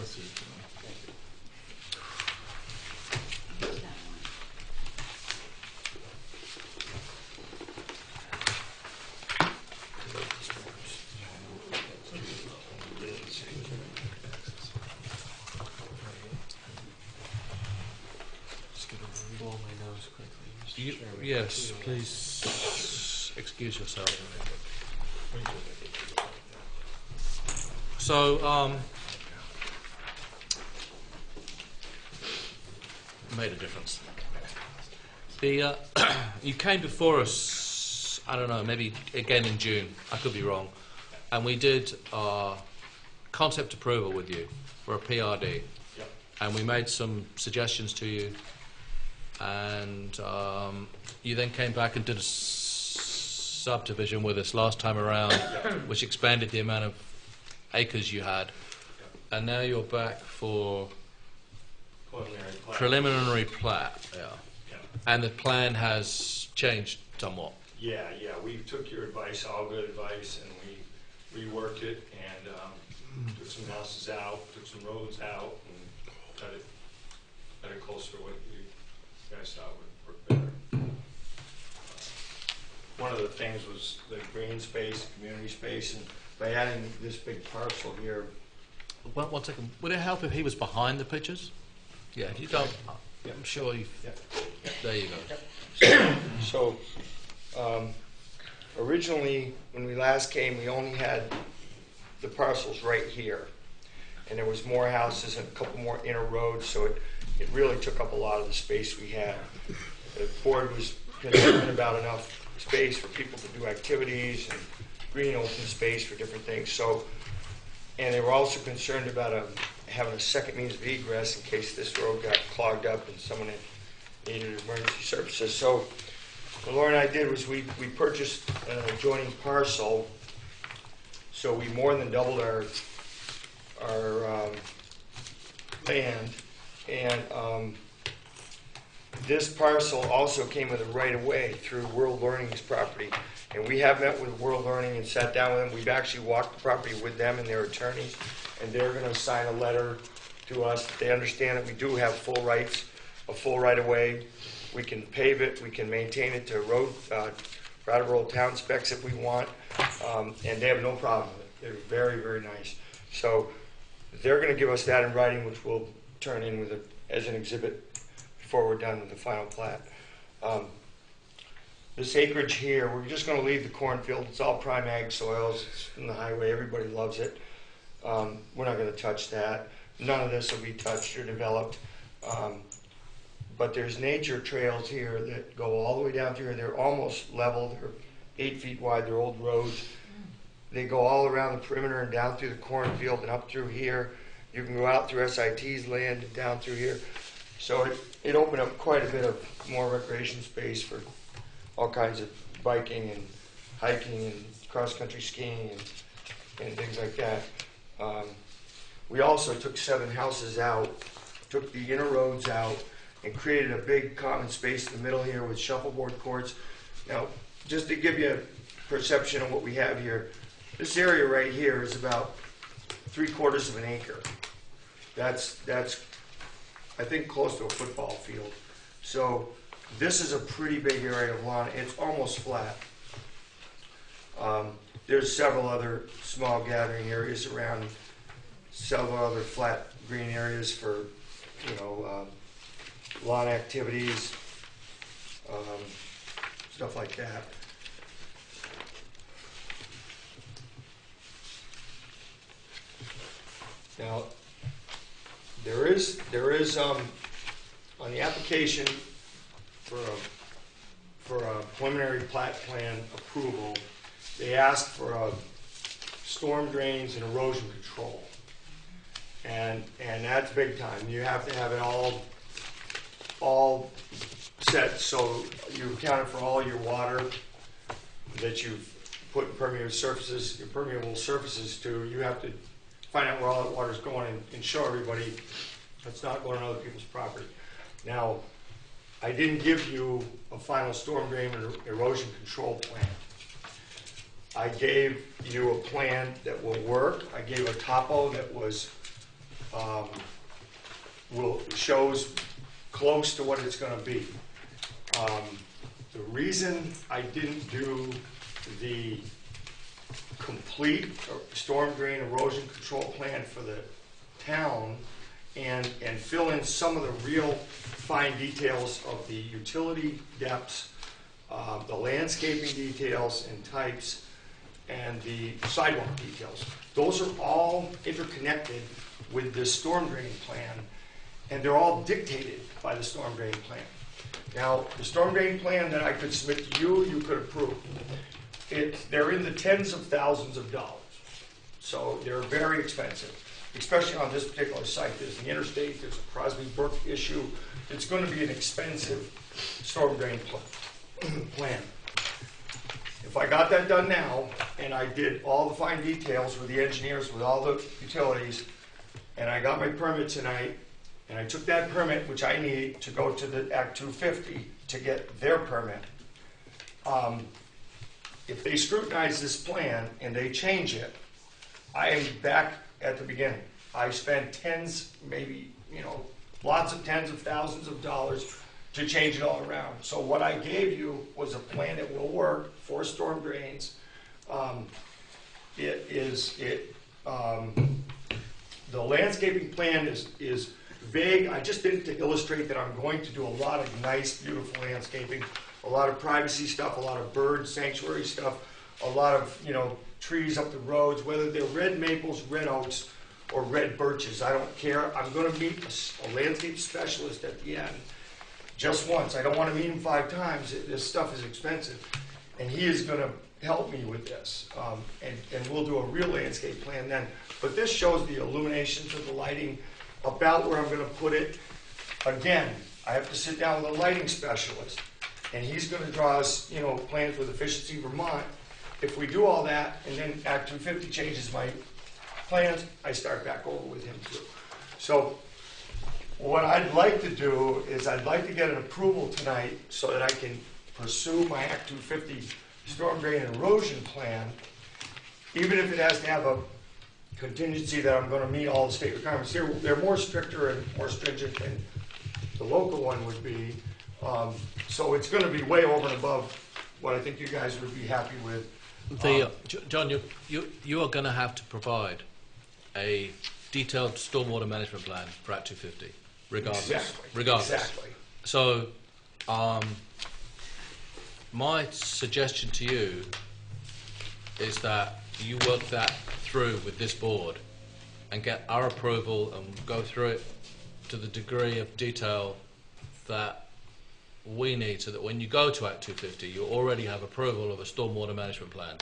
Yes, please excuse yourself. So, made a difference. The you came before us, I don't know, maybe again in June. I could be wrong, and we did concept approval with you for a PRD, and we made some suggestions to you. And you then came back and did a subdivision with us last time around, which expanded the amount of acres you had. And now you're back for preliminary plat. Yeah. And the plan has changed somewhat. Yeah, we took your advice, all good advice, and we reworked it and took some houses out, took some roads out, and cut it closer to what you guys thought would work better. One of the things was the green space, community space, and by adding this big parcel here. One second. Would it help if he was behind the pictures? Yeah, if you don't, I'm sure you. There you go. So, originally, when we last came, we only had the parcels right here. And there was more houses and a couple more inner roads, so it really took up a lot of the space we had. The board was concerned about enough space for people to do activities and green open space for different things. So, and they were also concerned about having a second means of egress in case this road got clogged up and someone needed emergency services. So what Laura and I did was we purchased an adjoining parcel, so we more than doubled our land, and this parcel also came with a right-of-way through World Learning's property. And we have met with World Learning and sat down with them. We've actually walked the property with them and their attorneys, and they're going to sign a letter to us that they understand that we do have full rights, a full right-of-way. We can pave it, we can maintain it to Brattleboro town specs if we want, and they have no problem with it. They're very, very nice. So they're going to give us that in writing, which we'll turn in with as an exhibit before we're done with the final plat. This acreage here, we're just going to leave the cornfield. It's all prime ag soils. It's from the highway. Everybody loves it. We're not going to touch that. None of this will be touched or developed. But there's nature trails here that go all the way down through here. They're almost level. They're 8 feet wide. They're old roads. They go all around the perimeter and down through the cornfield and up through here. You can go out through SIT's land and down through here. So it opened up quite a bit of more recreation space for all kinds of biking and hiking and cross-country skiing and things like that. We also took 7 houses out, took the inner roads out, and created a big common space in the middle here with shuffleboard courts. Now, just to give you a perception of what we have here, this area right here is about 3/4 of an acre. That's I think close to a football field. So this is a pretty big area of lawn. It's almost flat. There's several other small gathering areas around, several other flat green areas for, lawn activities, stuff like that. Now, there is on the application for a preliminary plat plan approval, they asked for storm drains and erosion control, and that's big time. You have to have it all set so you've accounted for all your water that you've put impermeable surfaces to. You have to find out where all that water is going and show everybody it's not going on other people's property. Now, I didn't give you a final storm drain and erosion control plan. I gave you a plan that will work. I gave a topo that was shows close to what it's going to be. The reason I didn't do the complete storm drain erosion control plan for the town and fill in some of the real fine details of the utility depths, the landscaping details and types, and the sidewalk details. Those are all interconnected with this storm drain plan, and they're all dictated by the storm drain plan. Now, the storm drain plan that I could submit to you, you could approve. They're in the tens of thousands of dollars. So they're very expensive, especially on this particular site. There's the interstate, there's a Crosby Brook issue. It's going to be an expensive storm drain plan. If I got that done now, and I did all the fine details with the engineers, with all the utilities, and I got my permit tonight, and I took that permit, which I need to go to the Act 250 to get their permit, if they scrutinize this plan and they change it, I am back at the beginning. I spent tens, maybe, lots of tens of thousands of dollars to change it all around. So what I gave you was a plan that will work for storm drains. The landscaping plan is vague. I just did it to illustrate that I'm going to do a lot of nice, beautiful landscaping, a lot of privacy stuff, a lot of bird sanctuary stuff, a lot of, trees up the roads, whether they're red maples, red oaks, or red birches. I don't care. I'm going to meet a landscape specialist at the end just once. I don't want to meet him 5 times. This stuff is expensive. And he is going to help me with this. And we'll do a real landscape plan then. But this shows the illuminations of the lighting, about where I'm going to put it. Again, I have to sit down with a lighting specialist. And he's going to draw us, plans with Efficiency Vermont. If we do all that, and then Act 250 changes my plans, I start back over with him too. So what I'd like to do is I'd like to get an approval tonight so that I can pursue my Act 250 storm drain and erosion plan, even if it has to have a contingency that I'm going to meet all the state requirements. They're more stricter and more stringent than the local one would be. So it's going to be way over and above what I think you guys would be happy with. John, you are going to have to provide a detailed stormwater management plan for Act 250, regardless. Exactly. So, my suggestion to you is that you work that through with this board and get our approval and go through it to the degree of detail that we need, so that when you go to Act 250, you already have approval of a stormwater management plan.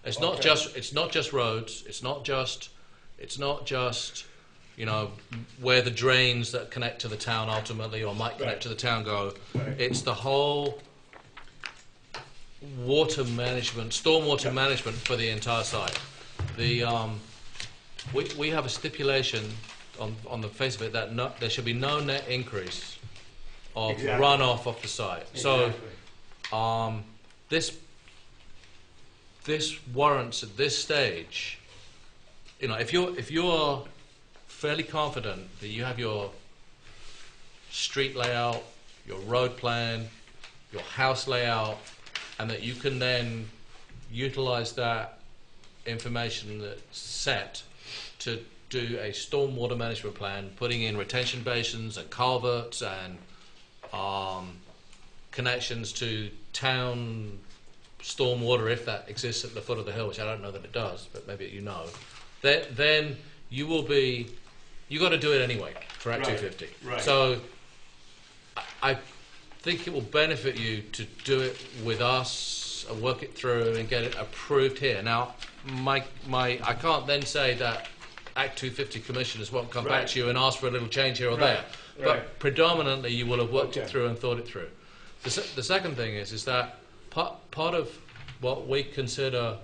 It's not just roads. It's not just you know, where the drains that connect to the town ultimately or might connect to the town go. It's the whole water management, stormwater management for the entire site. The we have a stipulation on the face of it that there should be no net increase of runoff off the site. So this warrants at this stage, you know, if you're fairly confident that you have your street layout, your road plan, your house layout, and that you can then utilize that information that's set to do a stormwater management plan, putting in retention basins and culverts and connections to town stormwater, if that exists at the foot of the hill, which I don't know that it does, but maybe you know, then you will be, you got to do it anyway for Act 250. Right. So I think it will benefit you to do it with us, work it through and get it approved here. Now, I can't then say that Act 250 commissioners won't come back to you and ask for a little change here or there. But predominantly you will have worked it through and thought it through. The second thing is that part of what we consider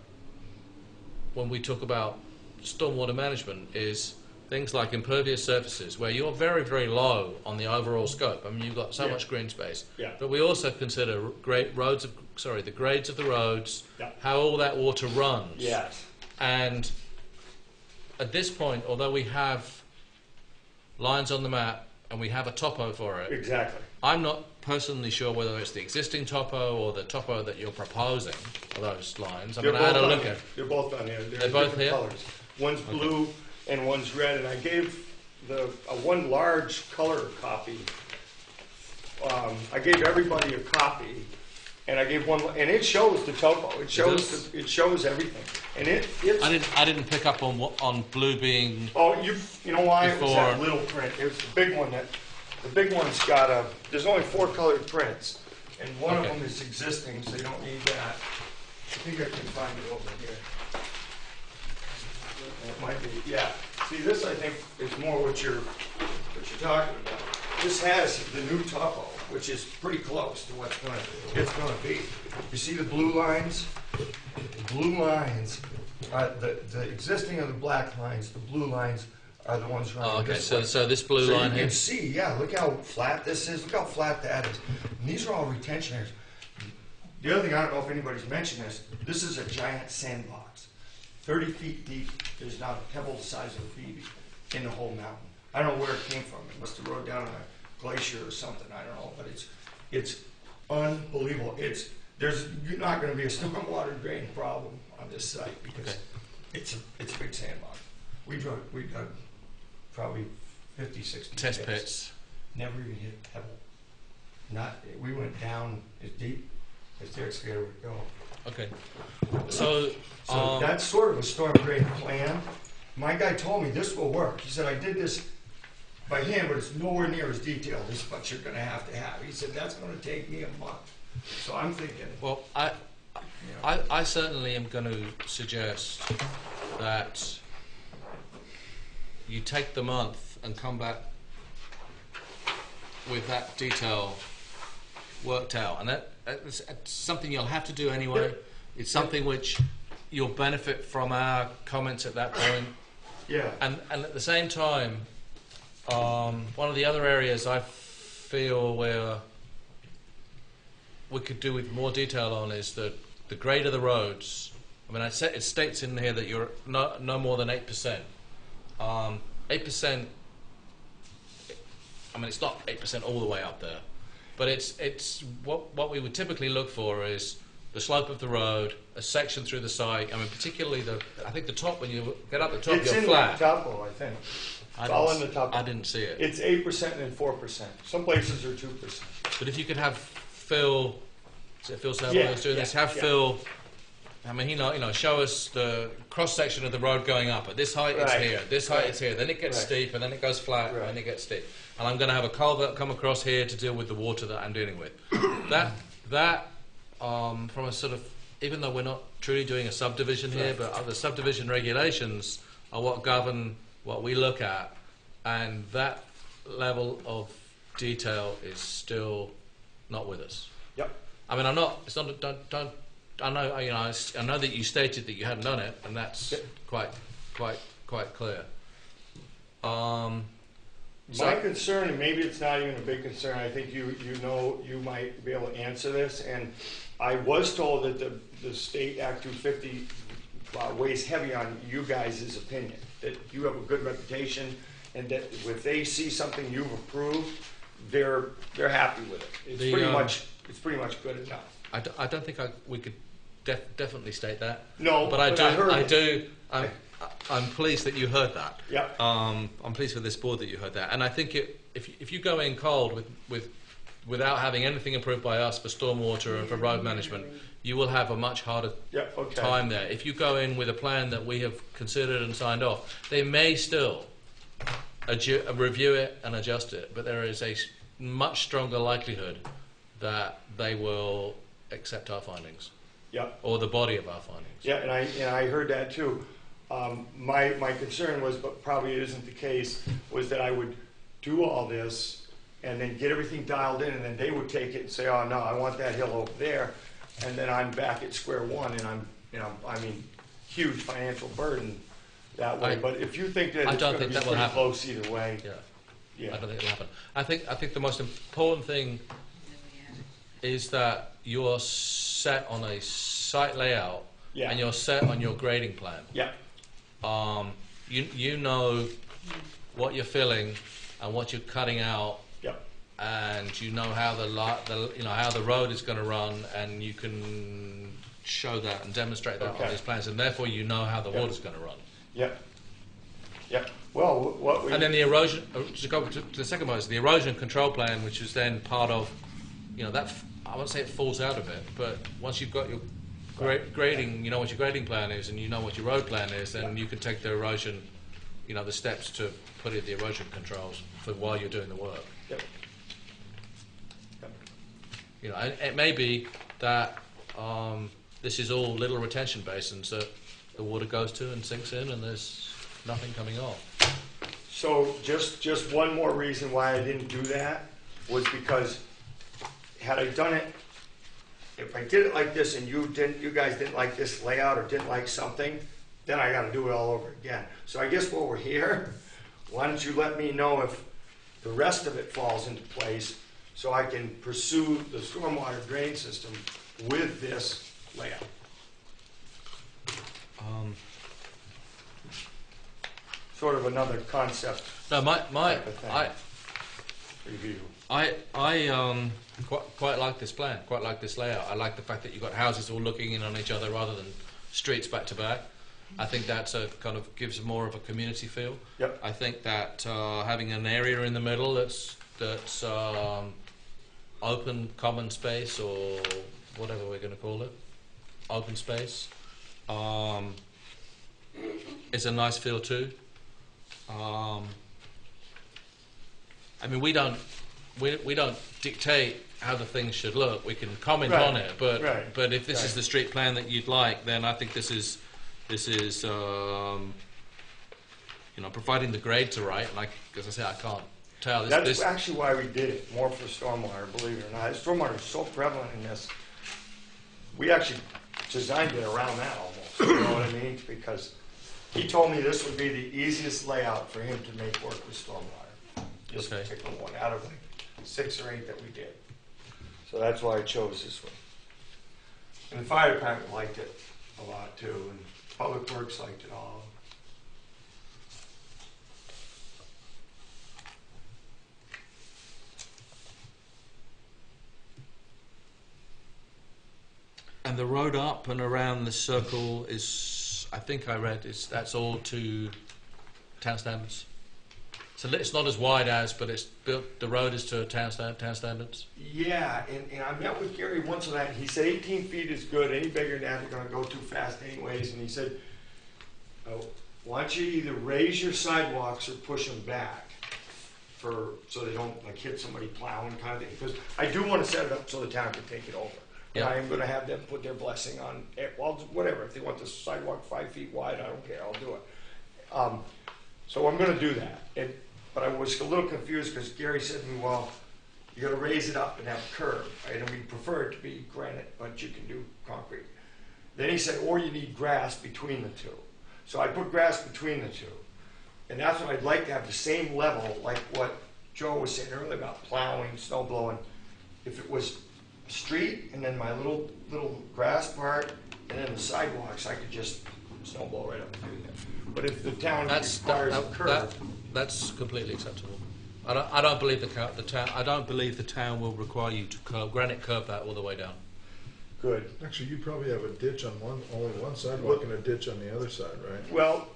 when we talk about stormwater management is things like impervious surfaces, where you're very, very low on the overall scope. I mean, you've got so much green space. But we also consider the grades of the roads, how all that water runs. And at this point, although we have lines on the map and we have a topo for it, I'm not personally sure whether it's the existing topo or the topo that you're proposing for those lines. I'm going to add a look at. They're both on there. They're both here? Colors. One's blue and one's red, and I gave the one large color copy. I gave everybody a copy, and I gave one, and it shows the topo. It shows everything, and it's. I didn't pick up on blue being. Oh, you know why? It was that little print. It was the big one that. The big one's got there's only 4 colored prints, and one of them is existing, so you don't need that. I think I can find it over here. It might be, See, this I think is more what you're talking about. This has the new topo, which is pretty close to what's it's gonna be. You see the blue lines? The blue lines are the existing are the black lines. The blue lines are the ones running this way. So this blue line here. You can see, look how flat this is. Look how flat that is. And these are all retention areas. The other thing, I don't know if anybody's mentioned this is a giant sandbox. 30 feet deep. There's not a pebble the size of a Phoebe in the whole mountain. I don't know where it came from. It must have rode down on a glacier or something. I don't know, but it's unbelievable. There's not going to be a stormwater drain problem on this site because it's a big sandbox. We dug probably 50, 60 test pits. Never even hit a pebble. We went down as deep as the excavator would go. Okay. So that's sort of a storm drain plan. My guy told me this will work. He said, I did this by hand, but it's nowhere near as detailed as what you're going to have. He said, that's going to take me a month. So I'm thinking. Well, I certainly am going to suggest that you take the month and come back with that detail worked out. And that's something you'll have to do anyway. It's something which you'll benefit from our comments at that point. And at the same time, one of the other areas I feel where we could do with more detail on is the grade of the roads. I mean, it states in here that you're no more than 8%. 8%, I mean, it's not 8% all the way up there, but it's what we would typically look for is the slope of the road, a section through the site. I mean, particularly I think the top, when you get up the top, It's you're in flat. the topo, I think. It's all in the topo. I didn't see it. It's 8% and 4%. Some places are 2%. But if you could have Phil, is it Phil Saville Yeah, who's doing this? yeah, Have yeah. Phil, I mean, show us the cross section of the road going up. At this height, it's Right. here. This height, Right. it's here. Then it gets Right. steep, and then it goes flat, Right. and then it gets steep. And I'm going to have a culvert come across here to deal with the water that I'm dealing with. From a sort of, even though we're not truly doing a subdivision here, but the subdivision regulations are what govern what we look at, and that level of detail is still not with us. Yep. I mean, I'm not. It's not. Don't. I know. I know that you stated that you hadn't done it, and that's quite clear. My concern, and maybe it's not even a big concern, I think you might be able to answer this, and I was told that the state Act 250 weighs heavy on you guys' opinion, that you have a good reputation, and that if they see something you've approved, they're happy with it. It's pretty much good enough. I don't think we could definitely state that. No, but I heard do. I'm pleased that you heard that. Yeah. I'm pleased for this board that you heard that, and I think if you go in cold without having anything approved by us for stormwater and for road management, you will have a much harder time there. If you go in with a plan that we have considered and signed off, they may still review it and adjust it, but there is a much stronger likelihood that they will accept our findings. Yeah. Or the body of our findings. Yeah, and I heard that too. My concern was, but probably it isn't the case, was that I would do all this and then get everything dialed in, and then they would take it and say, "Oh no, I want that hill over there," and then I'm back at square one, and huge financial burden that way. But if you think that it's going to be pretty close either way, I don't think it'll happen. I think the most important thing is that you're set on a site layout and you're set on your grading plan. Yeah. You know what you're filling and what you're cutting out. Yep. And you know how how the road is going to run, and you can show that and demonstrate that on these plans, and therefore you know how the water's going to run. Yep. Yep. Well, and then the erosion. To go to the second one is the erosion control plan, which is then part of, that I won't say it falls out of it, but once you've got your grading, you know what your grading plan is, and you know what your road plan is, then you can take the erosion, the steps to put in the erosion controls for while you're doing the work. Yep. And it may be that this is all little retention basins that the water goes to and sinks in, and there's nothing coming off. So just one more reason why I didn't do that was because had I done it, if I did it like this and you guys didn't like this layout or didn't like something, then I got to do it all over again. So I guess while we're here, why don't you let me know if the rest of it falls into place so I can pursue the stormwater drain system with this layout. Sort of another concept. No, review. I quite like this plan, quite like this layout. I like the fact that you've got houses all looking in on each other rather than streets back to back. I think that's gives more of a community feel. Yep. I think that having an area in the middle that's open common space, or whatever we're going to call it, open space, is a nice feel too. I mean, we don't dictate how the things should look. We can comment on it, but if this is the street plan that you'd like, then I think this is providing the grades are right. Like as I say, I can't tell. That's actually why we did it, more for stormwater, believe it or not. Stormwater is so prevalent in this. We actually designed it around that almost. You know what I mean? Because he told me this would be the easiest layout for him to make work with stormwater. This particular one, out of like 6 or 8 that we did. So that's why I chose this one. And the fire department liked it a lot too, and Public Works liked it all. And the road up and around the circle is, I think I read, that's all to town standards. So it's not as wide as, but it's built. The road is to town standards. Yeah, and I met with Gary once on that, and he said 18 feet is good. Any bigger than that, they're going to go too fast anyways. And he said, why don't you either raise your sidewalks or push them back so they don't like hit somebody plowing kind of thing. Because I do want to set it up so the town can take it over. And I am going to have them put their blessing on it. Well, whatever. If they want the sidewalk 5 feet wide, I don't care. I'll do it. So I'm going to do that. But I was a little confused because Gary said to me, well, you got to raise it up and have a curb. Right? And we prefer it to be granite, but you can do concrete. Then he said, or you need grass between the two. So I put grass between the two. And that's what I'd like to have, the same level, like what Joe was saying earlier about plowing, snow blowing. If it was street and then my little grass part and then the sidewalks, I could just snow blow right up through there. But if the town requires a curb, that's completely acceptable. I don't believe the town. I don't believe the town will require you to granite curb that all the way down. Good. Actually, you probably have a ditch on only one sidewalk and a ditch on the other side, right? Well,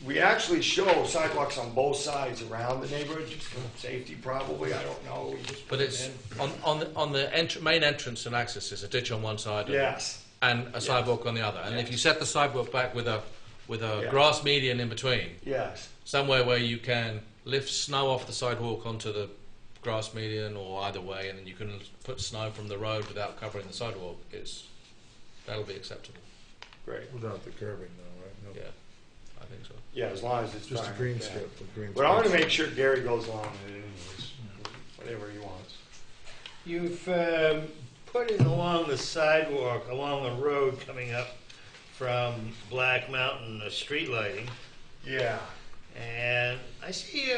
we actually show sidewalks on both sides around the neighborhood, just for safety probably. I don't know. We just but it's on the main entrance and access is a ditch on one side. Yes. And a sidewalk on the other. And if you set the sidewalk back with a grass median in between. Yes. Somewhere where you can lift snow off the sidewalk onto the grass median or either way, and then you can put snow from the road without covering the sidewalk. That'll be acceptable. Great. Without the curbing, though, right? No. Yeah, I think so. Yeah, as long as it's just fine. a green strip. But I want to make sure Gary goes along with it anyways, whatever he wants. You've put it along the sidewalk, along the road coming up from Black Mountain, the street lighting. Yeah. And I see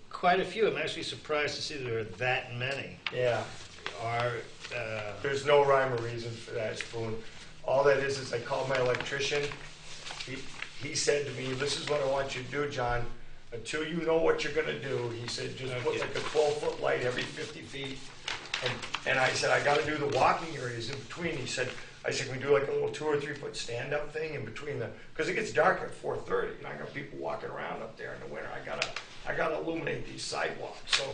quite a few. I'm actually surprised to see there are that many. Yeah. There's no rhyme or reason for that, Spoon. All that is I called my electrician. He said to me, this is what I want you to do, John. Until you know what you're going to do, he said, just put like a 12-foot light every 50 feet. And I said, I got to do the walking areas in between. I said, can we do like a little 2 or 3 foot stand-up thing in between because it gets dark at 4:30, and I got people walking around up there in the winter. I gotta illuminate these sidewalks. So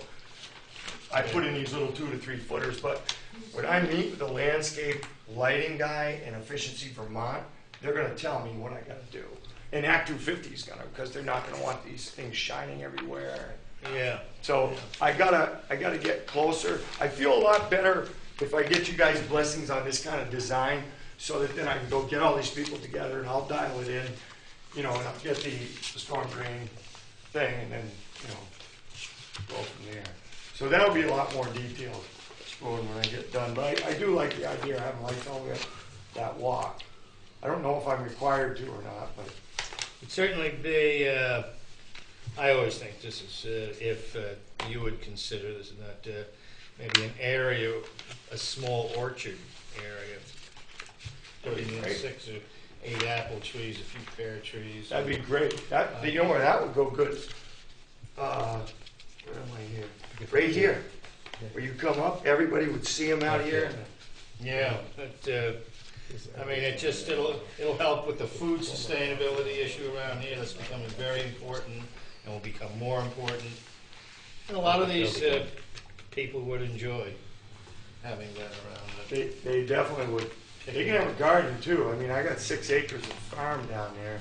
I put in these little 2 to 3 footers. But when I meet with the landscape lighting guy in Efficiency Vermont, they're gonna tell me what I gotta do. And Act 250 is gonna, because they're not gonna want these things shining everywhere. Yeah. So I gotta get closer. I feel a lot better if I get you guys' blessings on this kind of design, so that then I can go get all these people together and I'll dial it in, and I'll get the storm drain thing, and then, go from there. So that'll be a lot more detailed when I get done. But I do like the idea of having lights all the way up that walk. I don't know if I'm required to or not, but it'd certainly be. I always think this is if you would consider this not maybe an area, a small orchard area. Putting in 6 or 8 apple trees, a few pear trees. That'd be great. That where that would go good. Where am I here? Right here. Where you come up, everybody would see them out here. Yeah, but it'll help with the food sustainability issue around here. That's becoming very important and will become more important. And a lot of these people would enjoy having that around. They definitely would. They can have a garden too. I got 6 acres of farm down there.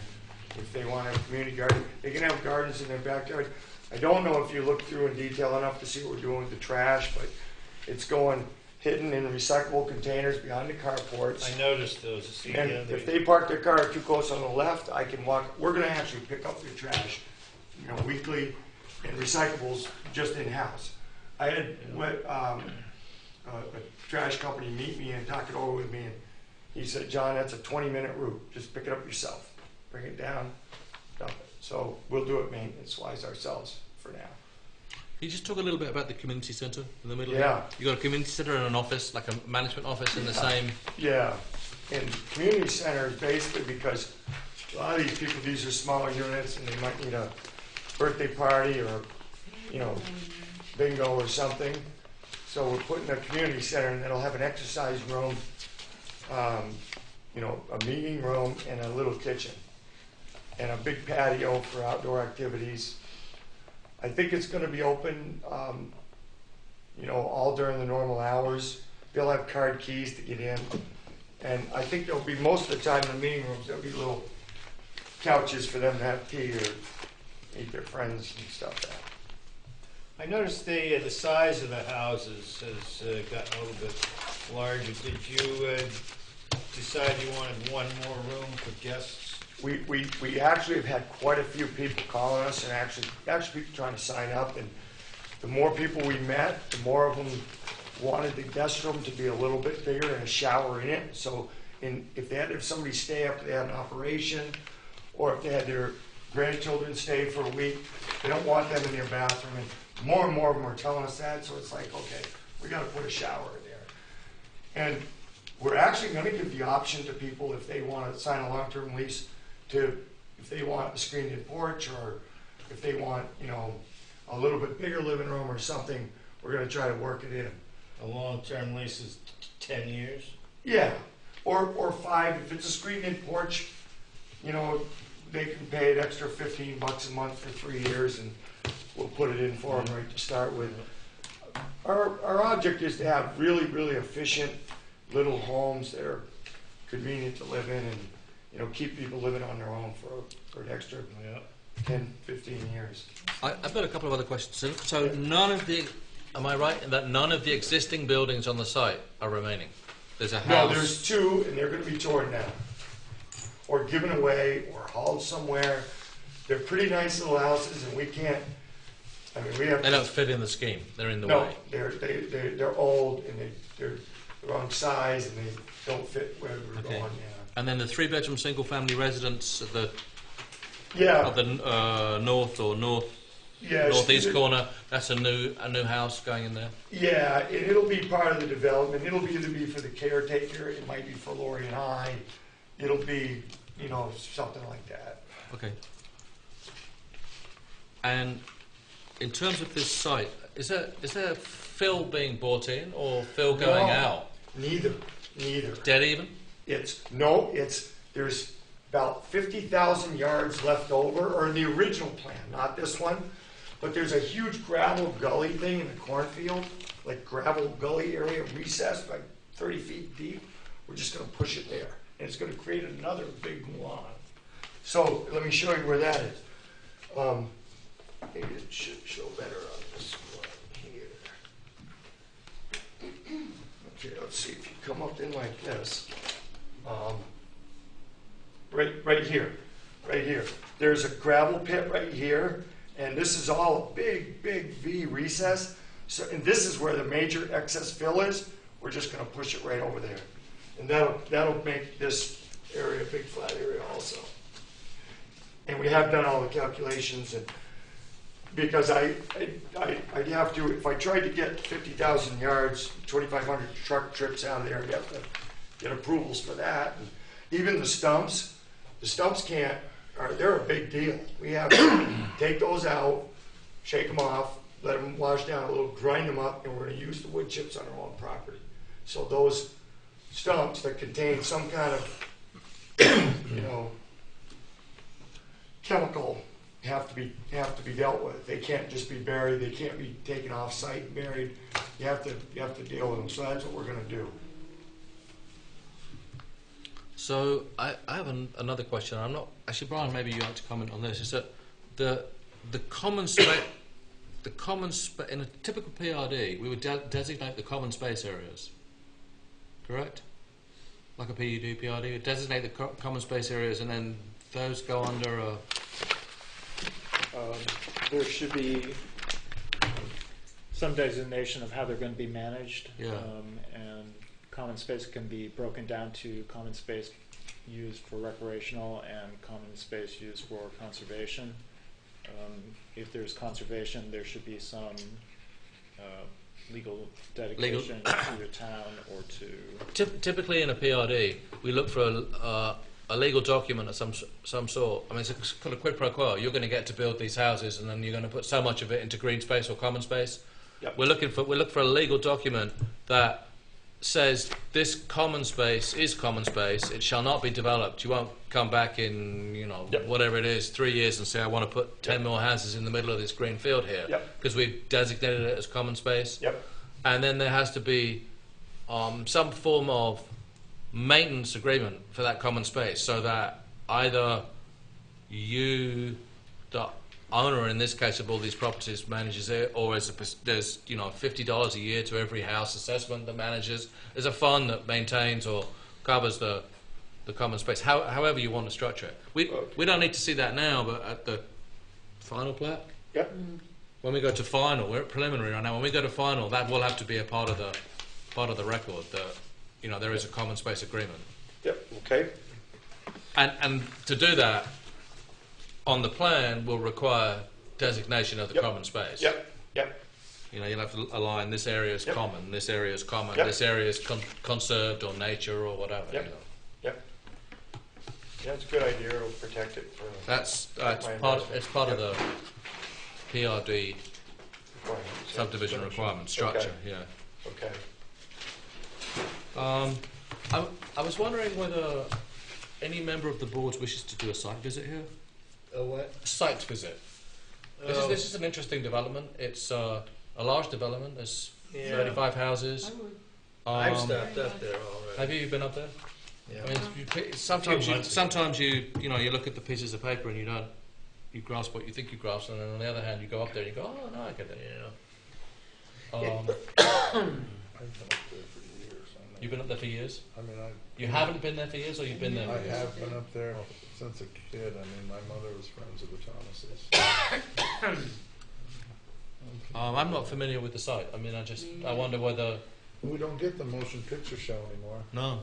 If they want a community garden, they can have gardens in their backyard. I don't know if you look through in detail enough to see what we're doing with the trash, but it's going hidden in recyclable containers behind the carports. I noticed those. And if they park their car too close on the left, I can walk. We're going to actually pick up their trash, weekly, and recyclables just in house. I had a trash company meet me and talk it over with me, and he said, John, that's a 20-minute route. Just pick it up yourself. Bring it down, dump it. So we'll do it maintenance-wise ourselves for now. Can you just talk a little bit about the community centre in the middle? Yeah. You got a community centre and an office, like a management office in the same. Yeah. And community centre is basically because a lot of these people, these are smaller units, and they might need a birthday party or, bingo or something. So we're putting a community center, and it'll have an exercise room, you know, a meeting room and a little kitchen, and a big patio for outdoor activities. I think it's gonna be open, you know, all during the normal hours. They'll have card keys to get in. And I think there'll be, most of the time in the meeting rooms, there'll be little couches for them to have tea or meet their friends and stuff at. I noticed the size of the houses has gotten a little bit larger. Did you decide you wanted one more room for guests? We actually have had quite a few people calling us and actually people trying to sign up. And the more people we met, the more of them wanted the guest room to be a little bit bigger and a shower in it. So if they had to have somebody stay after they had an operation, or if they had their grandchildren stay for a week, they don't want them in their bathroom. And more of them are telling us that. So it's like, okay, we got to put a shower in there. And we're actually going to give the option to people if they want to sign a long-term lease to, if they want a screened-in porch, or if they want, you know, a little bit bigger living room or something, we're going to try to work it in. A long-term lease is 10 years? Yeah, or 5. If it's a screened-in porch, you know, they can pay an extra $15 a month for 3 years, and we'll put it in for them right to start with. Our object is to have really, really efficient little homes that are convenient to live in, and, you know, keep people living on their own for an extra 10, 15 years. I've got a couple of other questions. So none of the, am I right in that none of the existing buildings on the site are remaining? There's a house. No, there's 2, and they're going to be torn down, or given away, or hauled somewhere. They're pretty nice little houses, and we can't. I mean, we have. They don't fit in the scheme. They're in the no, way. they're old, and they're the wrong size, and they don't fit where we're going. Yeah. And then the 3-bedroom single-family residence at the Yeah. of the north or northeast corner. That's a new house going in there. Yeah, it'll be part of the development. It'll either be for the caretaker, it might be for Lori and I. It'll be, you know, something like that. Okay. And in terms of this site, is there fill being bought in or fill going out? Neither. Dead even? There's about 50,000 yards left over, or in the original plan, not this one. But there's a huge gravel gully thing in the cornfield, like gravel gully area, recessed like 30 feet deep. We're just going to push it there, and it's going to create another big lawn. So let me show you where that is. Maybe it should show better on this one here. Okay, let's see if you come up in like this. Right here. There's a gravel pit right here. And this is all a big V recess. So, and this is where the major excess fill is. We're just going to push it right over there. And that'll make this area a big flat area also. And we have done all the calculations, and because I'd have to, if I tried to get 50,000 yards, 2,500 truck trips out of there, I'd have to get approvals for that. And even the stumps can't, they're a big deal. We have to take those out, shake them off, let them wash down a little, grind them up, and we're going to use the wood chips on our own property. So those stumps that contain some kind of, you know, chemical have to be dealt with. They can't just be buried. They can't be taken off site and buried. You have to deal with them. So that's what we're going to do. So I have another question. I'm not actually, Brian. Maybe you like to comment on this. Is that the common space? In a typical PRD, we would designate the common space areas. Correct? Like a PUD, PRD, we designate the common space areas, and then those go under a. There should be some designation of how they're going to be managed. Yeah. And common space can be broken down to common space used for recreational and common space used for conservation. If there's conservation, there should be some legal dedication to the town or to. Typically, in a PRD, we look for a legal document of some sort. I mean, it's a kind of quid pro quo. You're going to get to build these houses, and then you're going to put so much of it into green space or common space. Yep. We look for a legal document that says this common space is common space, it shall not be developed. You won't come back in, whatever it is, 3 years and say, I want to put 10 more houses in the middle of this green field here, because we've designated it as common space. And then there has to be some form of maintenance agreement for that common space, so that either you, the owner in this case of all these properties, manages it, or there's $50 a year to every house assessment that manages. There's a fund that maintains or covers the common space. However you want to structure it. We don't need to see that now, but at the final plat. When we go to final, we're at preliminary right now. When we go to final, that will have to be a part of the record. That there is a common space agreement. Okay. And to do that, on the plan will require designation of the common space. You'll have to align this area is common, this area is common, this area is conserved or nature or whatever. Yeah, it's a good idea. It'll protect it for. It's part of the PRD subdivision requirement structure. Okay. I was wondering whether any member of the board wishes to do a site visit here. A what? A site visit. This is an interesting development. It's a large development. There's 35 houses. I've stopped up there already. Have you been up there? Yeah. I mean, sometimes you look at the pieces of paper and you grasp what you think you grasp, and then on the other hand you go up there and you go, oh no, I get it. I've been up there for years. You've been up there for years? I mean, you haven't been there for years, or you've been there? I have been up there since a kid. I mean, my mother was friends with the Thomases. I'm not familiar with the site. I mean, I wonder whether. We don't get the motion picture show anymore. No.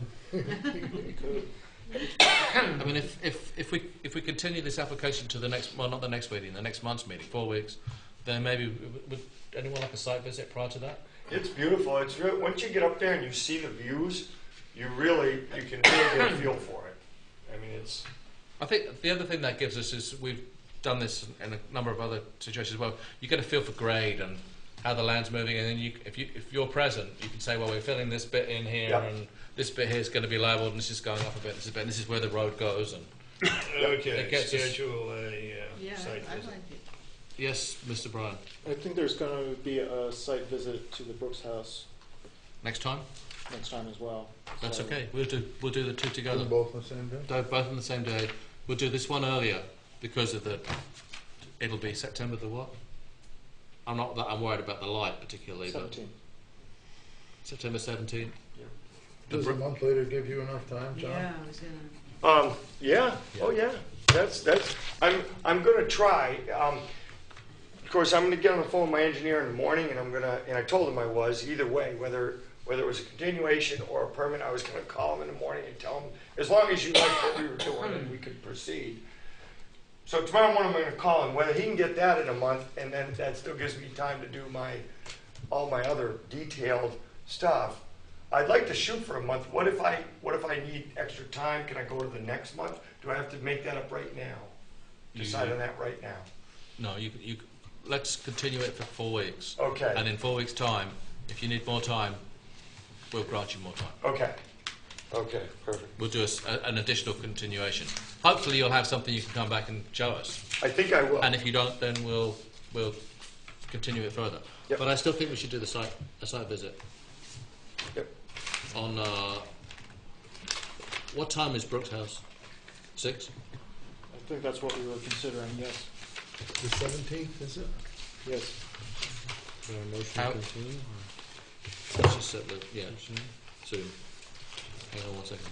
I mean, if we continue this application to the next, well, not the next meeting, the next month's meeting, 4 weeks, then maybe would anyone like a site visit prior to that? It's beautiful. It's real. Once you get up there and you see the views, you can really get a feel for it. I mean, it's. I think the other thing that gives us is we've done this in a number of other situations as well. You get a feel for grade and how the land's moving, and then if you're present, you can say, well, we're filling this bit in here, and this bit here is going to be labelled, and this is going up a bit, and this is where the road goes, and Okay, schedule site visit. like it. Yes, Mr. Bryan. I think there's going to be a site visit to the Brooks house Next time? next time as well. That's So- okay. We'll do the two together. Both on the same day? Both on the same day. We'll do this one earlier because of it'll be September the what? I'm worried about the light particularly, 17. but September 17th. Does a month later give you enough time, John? Yeah, I was gonna. Yeah. Oh, yeah. That's. I'm going to try. Of course, I'm going to get on the phone with my engineer in the morning, and I told him I was either way, whether it was a continuation or a permit. I was going to call him in the morning and tell him, as long as you liked what we were doing, and we could proceed. So tomorrow morning, I'm going to call him. Whether he can get that in a month, and then that still gives me time to do all my other detailed stuff. I'd like to shoot for a month. What if I need extra time? Can I go to the next month? Do I have to make that up right now? Decide on that right now. No, you let's continue it for 4 weeks. Okay. And in 4 weeks' time, if you need more time, we'll grant you more time. Okay. Okay. Perfect. We'll do an additional continuation. Hopefully, you'll have something you can come back and show us. I think I will. And if you don't, then we'll continue it further. Yep. But I still think we should do a site visit. Yep. On what time is Brooks House? 6? I think that's what we were considering, yes. The 17th, is it? Yes. Motion How- to continue? Let's just set soon. Hang on 1 second.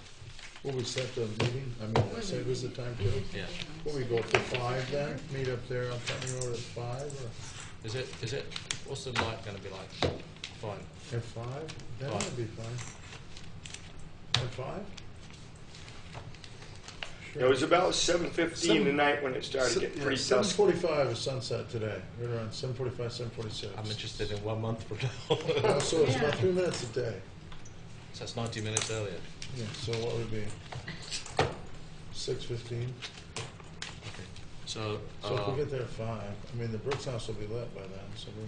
Will we set the meeting? I mean, say visit time too? Yeah. Will we go for 5 then? Meet up there on County Road at 5 or Is it? What's the light going to be like? Fine. at 5? That Five. would be fine. At 5? It was about 7:15 tonight when it started getting pretty dusk. 7:45 is sunset today. We're around 7:45, 7:46. I'm interested in 1 month from now. Oh, so it's about 3 minutes a day. So that's 90 minutes earlier. Yeah, so what would it be? 6:15. So, So if we get there at 5, I mean, the Brooks house will be lit by then, so we...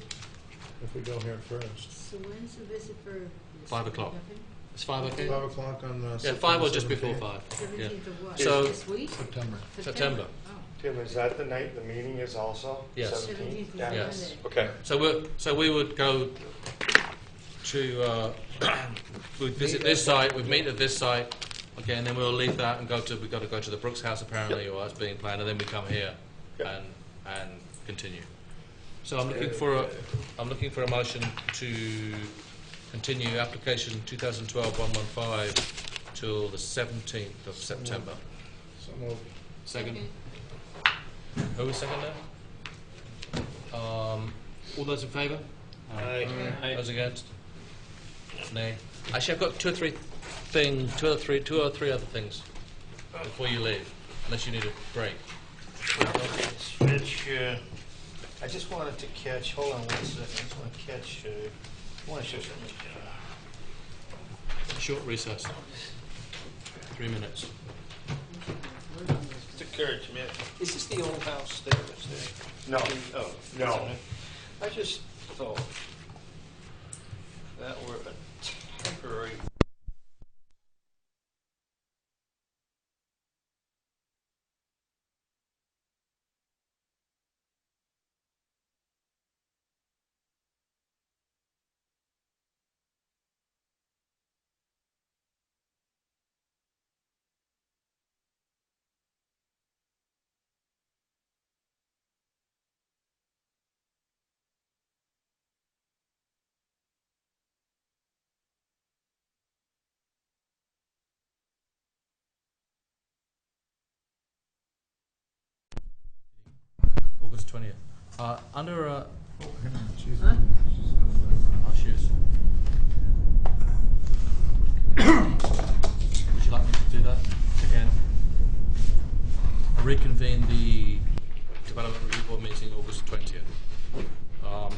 if we go here first. So when's the visit for? this? 5 o'clock. It's 5 okay? 5 o'clock on the. Yeah, 5 or just September before 17th. 5. Yeah. 17th of what? So- This week? September. September. Oh, Tim, is that the night the meeting is also? Yes. 17th is Yeah. Yes. Monday. Okay. So we would go to, we'd visit this site, we'd meet at this site, okay, and then we'll leave that and we've got to go to the Brooks House apparently, or that's being planned, and then we come here Yep. and continue. So I'm looking for a motion to continue application 2012-115 till the 17th of September. So moved. Second. Who was second there? All those in favour? Aye. Those against? Nay. Actually, I've got two or three other things before you leave, unless you need a break. Rich, I just wanted to catch, hold on one second, I just want to catch, I want to show something. Short recess. 3 minutes. Just occurred to me, is this the old house there? Is there? No. Oh, No. isn't it? I just thought that were a temporary. August 20th. Under Hang on, she's- Huh? our shoes. Would you like me to do that again? I reconvene the Development Review Board meeting August 20th.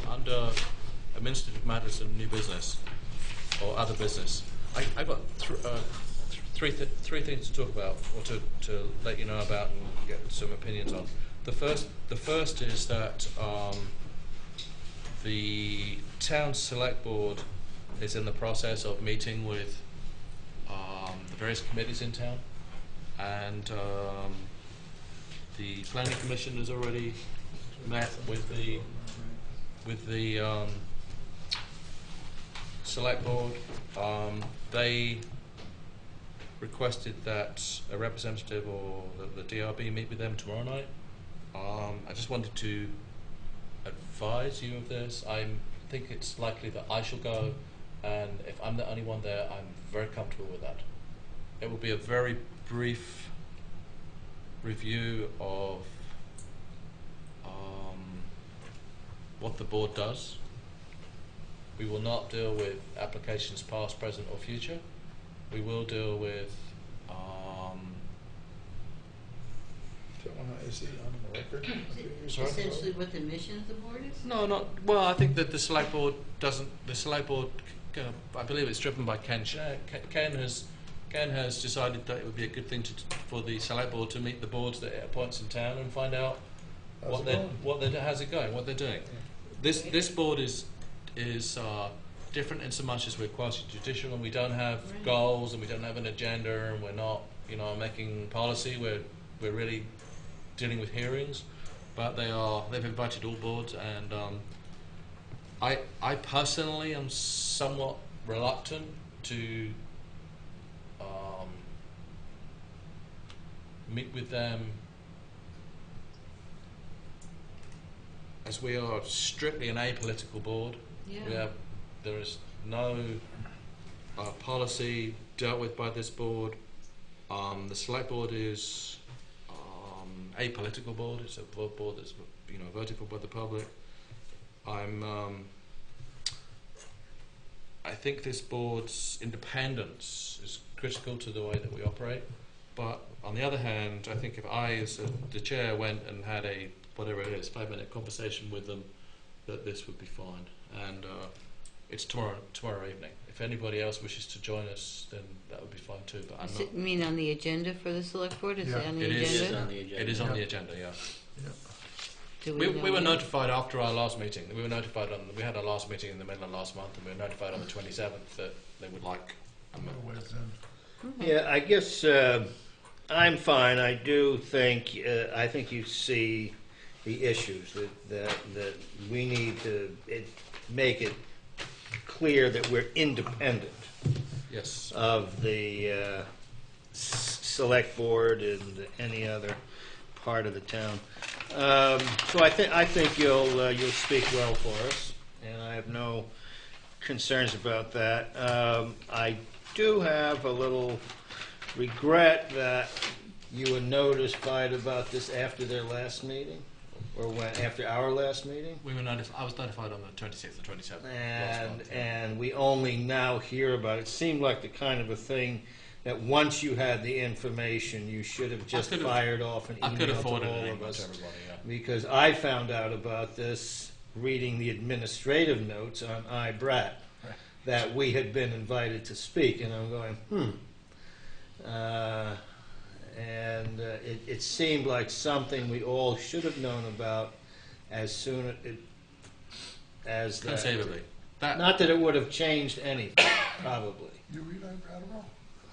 Under administrative matters and new business or other business, I got three things to talk about or to let you know about and get some opinions on. The first is that the town select board is in the process of meeting with the various committees in town, and the planning commission has already met with the select board. They requested that a representative or the DRB meet with them tomorrow night. I just wanted to advise you of this. I think it's likely that I shall go, and if I'm the only one there, I'm very comfortable with that. It will be a very brief review of what the board does. We will not deal with applications past, present or future. We will deal with Is it on the record? Is it essentially what the mission of the board is? no, not well. I think that the select board doesn't. The select board, I believe, it's driven by Ken. Ken has decided that it would be a good thing for the select board to meet the boards that it appoints in town and find out how's it going, what they're doing. This board is different in so much as we're quasi-judicial and we don't have goals and we don't have an agenda and we're not making policy. We're really dealing with hearings, but they've invited all boards, and I personally am somewhat reluctant to meet with them, as we are strictly an apolitical board. Yeah. There is no policy dealt with by this board. The select board is apolitical board. It's a board that's voted for by the public. I think this board's independence is critical to the way that we operate. But on the other hand, I think if I, as the chair, went and had a 5-minute conversation with them, that this would be fine. And it's tomorrow evening. If anybody else wishes to join us, then that would be fine too. But Does it mean on the agenda for the select board? Is it on the agenda? It is on the agenda. Yeah. Do We know were when? notified after our last meeting. We had our last meeting in the middle of last month, and we were notified on the 27th that they would like a Yeah, I guess I'm fine. I do think, I think you see the issues that we need to make it clear that we're independent Yes. of the select board and any other part of the town. So I think you'll speak well for us, and I have no concerns about that. I do have a little regret that you were notified about this after their last meeting, or after our last meeting. I was notified on the 26th and 27th. last month, yeah. And we only now hear about it. It seemed like the kind of a thing that once you had the information, you should have just fired off an email to all of us. Because I found out about this reading the administrative notes on iBrat, that we had been invited to speak, and I'm going, it seemed like something we all should have known about as soon as that. Conceivably. Not that it would have changed anything, probably. You read Brattleboro?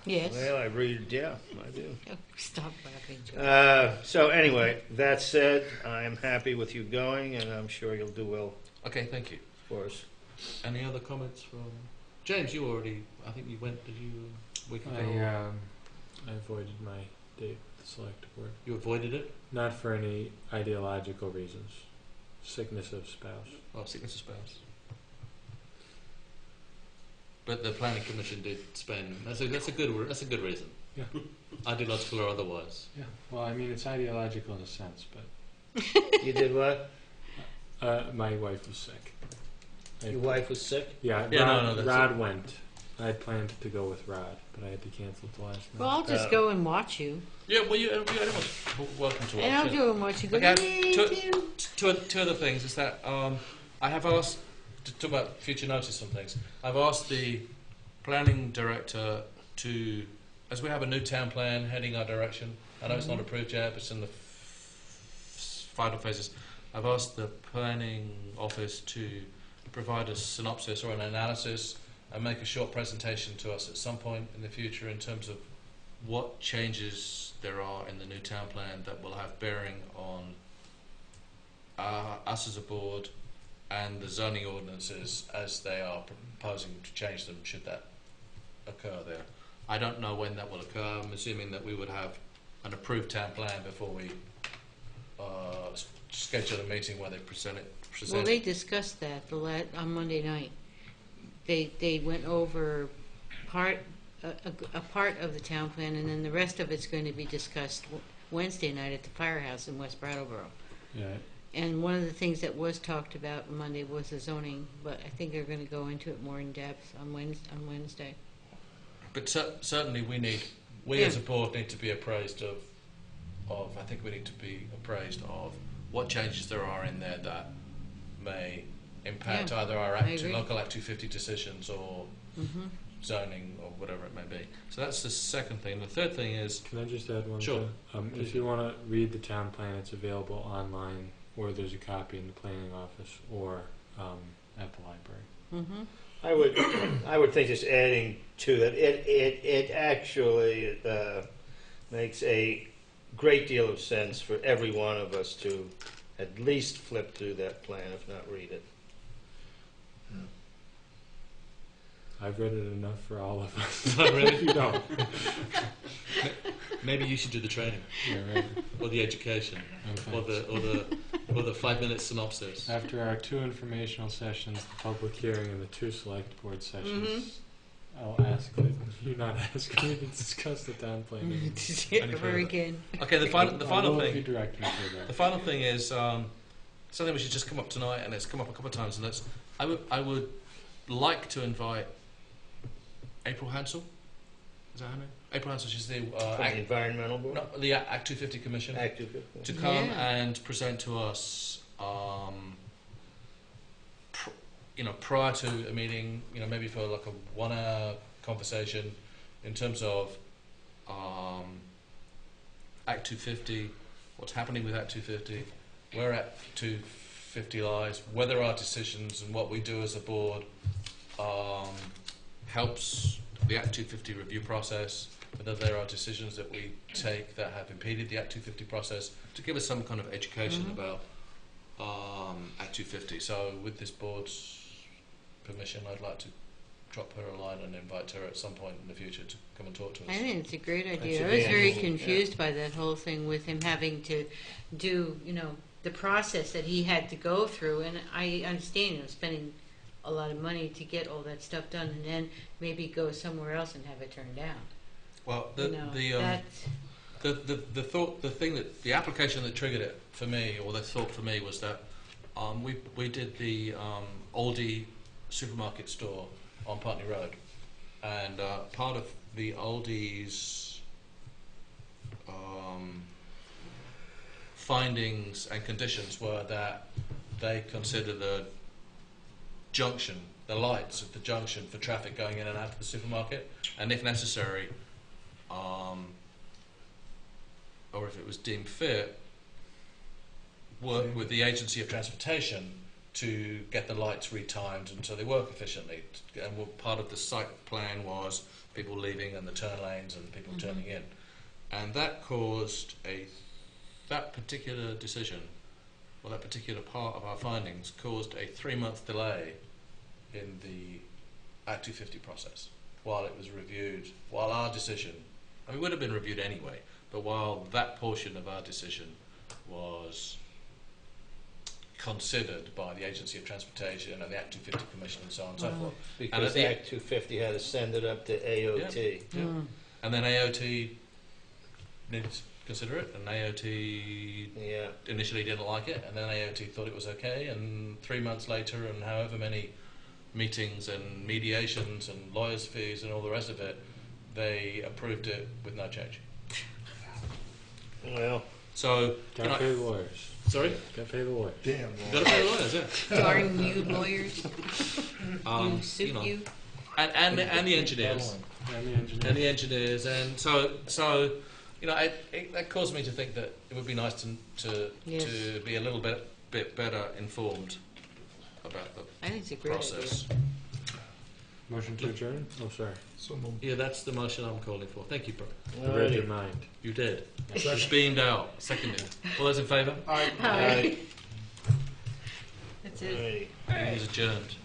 Yes. Well, I read, yeah, I do. Oh, stop laughing, Joe. So anyway, that said, I'm happy with you going, and I'm sure you'll do well. Okay, thank you. For us. Any other comments from James? You already, I think you went. Did you? We can go. I avoided my date with the select board. You avoided it? Not for any ideological reasons. Sickness of spouse. Oh, sickness of spouse. But the planning commission did spend. That's a good reason. Yeah. Ideological or otherwise. Yeah. Well, I mean, it's ideological in a sense, but. You did what? My wife was sick. Your wife was sick? Yeah. Rod went. I had planned to go with Rod, but I had to cancel at the last minute. Well, I'll just go and watch you. Yeah, well, you're welcome to watch. And I'll go and watch you. Go, Okay, two other things is that I have asked, to talk about future notice on things, I've asked the planning director to, as we have a new town plan heading our direction, I know it's not approved yet, but it's in the final phases, I've asked the planning office to provide a synopsis or an analysis and make a short presentation to us at some point in the future in terms of what changes there are in the new town plan that will have bearing on us as a board and the zoning ordinances as they are proposing to change them should that occur there. I don't know when that will occur. I'm assuming that we would have an approved town plan before we schedule a meeting where they present it. Well, they discussed that on Monday night. They went over a part of the town plan, and then the rest of it's going to be discussed Wednesday night at the firehouse in West Brattleboro. Yeah. And one of the things that was talked about Monday was the zoning, but I think they're going to go into it more in depth on Wednesday. But certainly we as a board need to be appraised of I think we need to be appraised of what changes there are in there that may impact either our local Act 250 decisions or zoning or whatever it may be. So that's the second thing. The third thing is... Can I just add one Sure. thing? If you want to read the town plan, it's available online, or there's a copy in the planning office, or at the library. I would think just adding to that, it actually makes a great deal of sense for every one of us to at least flip through that plan, if not read it. I've read it enough for all of us. Really? You don't. Maybe you should do the training. Yeah, right. Or the education. Or the 5-minute synopsis. After our 2 informational sessions, the public hearing, and the 2 select board sessions, I'll ask that you not ask me to discuss the town plan. Ever again. Okay, the final If you thing. direct me to that. The final thing is something which has just come up tonight, and it's come up a couple of times, and that's I would like to invite April Hansel. Is that her name? April Hansel. She's the environmental board. No, the Act 250 Commission. Act 250. To come and present to us, prior to a meeting, maybe for like a 1-hour conversation in terms of Act 250, what's happening with Act 250, where Act 250 lies, whether our decisions and what we do as a board helps the Act 250 review process, whether there are decisions that we take that have impeded the Act 250 process, to give us some kind of education about Act 250. So with this board's permission, I'd like to drop her a line and invite her at some point in the future to come and talk to us. I think it's a great idea. should I be was very interesting, confused by that whole thing with him having to do, the process that he had to go through, and I understand, spending a lot of money to get all that stuff done, and then maybe go somewhere else and have it turned down. Well, The application that triggered it for me, or the thought for me, was that we did the Aldi supermarket store on Putney Road, and part of the Aldi's findings and conditions were that they consider the junction, the lights at the junction for traffic going in and out of the supermarket, and if necessary, or if it was deemed fit, work with the Agency of Transportation to get the lights retimed and so they work efficiently. And part of the site plan was people leaving and the turn lanes and people turning in. And that caused that particular decision, or that particular part of our findings, caused a 3-month delay in the Act 250 process while it was reviewed, while our decision, it would have been reviewed anyway, but while that portion of our decision was considered by the Agency of Transportation and the Act 250 Commission and so on and so forth. Because Act 250 had to send it up to AOT. Yeah. And then AOT needed to consider it, and AOT initially didn't like it, and then AOT thought it was okay, and 3 months later, and however many meetings and mediations and lawyers' fees and all the rest of it, they approved it with no change. Well, so Gotta pay the lawyers. Sorry? Gotta pay the lawyers. Damn. Gotta pay the lawyers, yeah. Darn you lawyers. You. And the engineers. And the engineers, and so that caused me to think that it would be nice to be a little bit better informed about the I think it's a great process. idea. Motion to adjourn? Oh, sorry. So moved. Yeah, that's the motion I'm calling for. Thank you, bro. I read your mind. You did. Just beamed out. Seconded. All those in favour? Aye. That's it. Alrighty. Meeting is adjourned.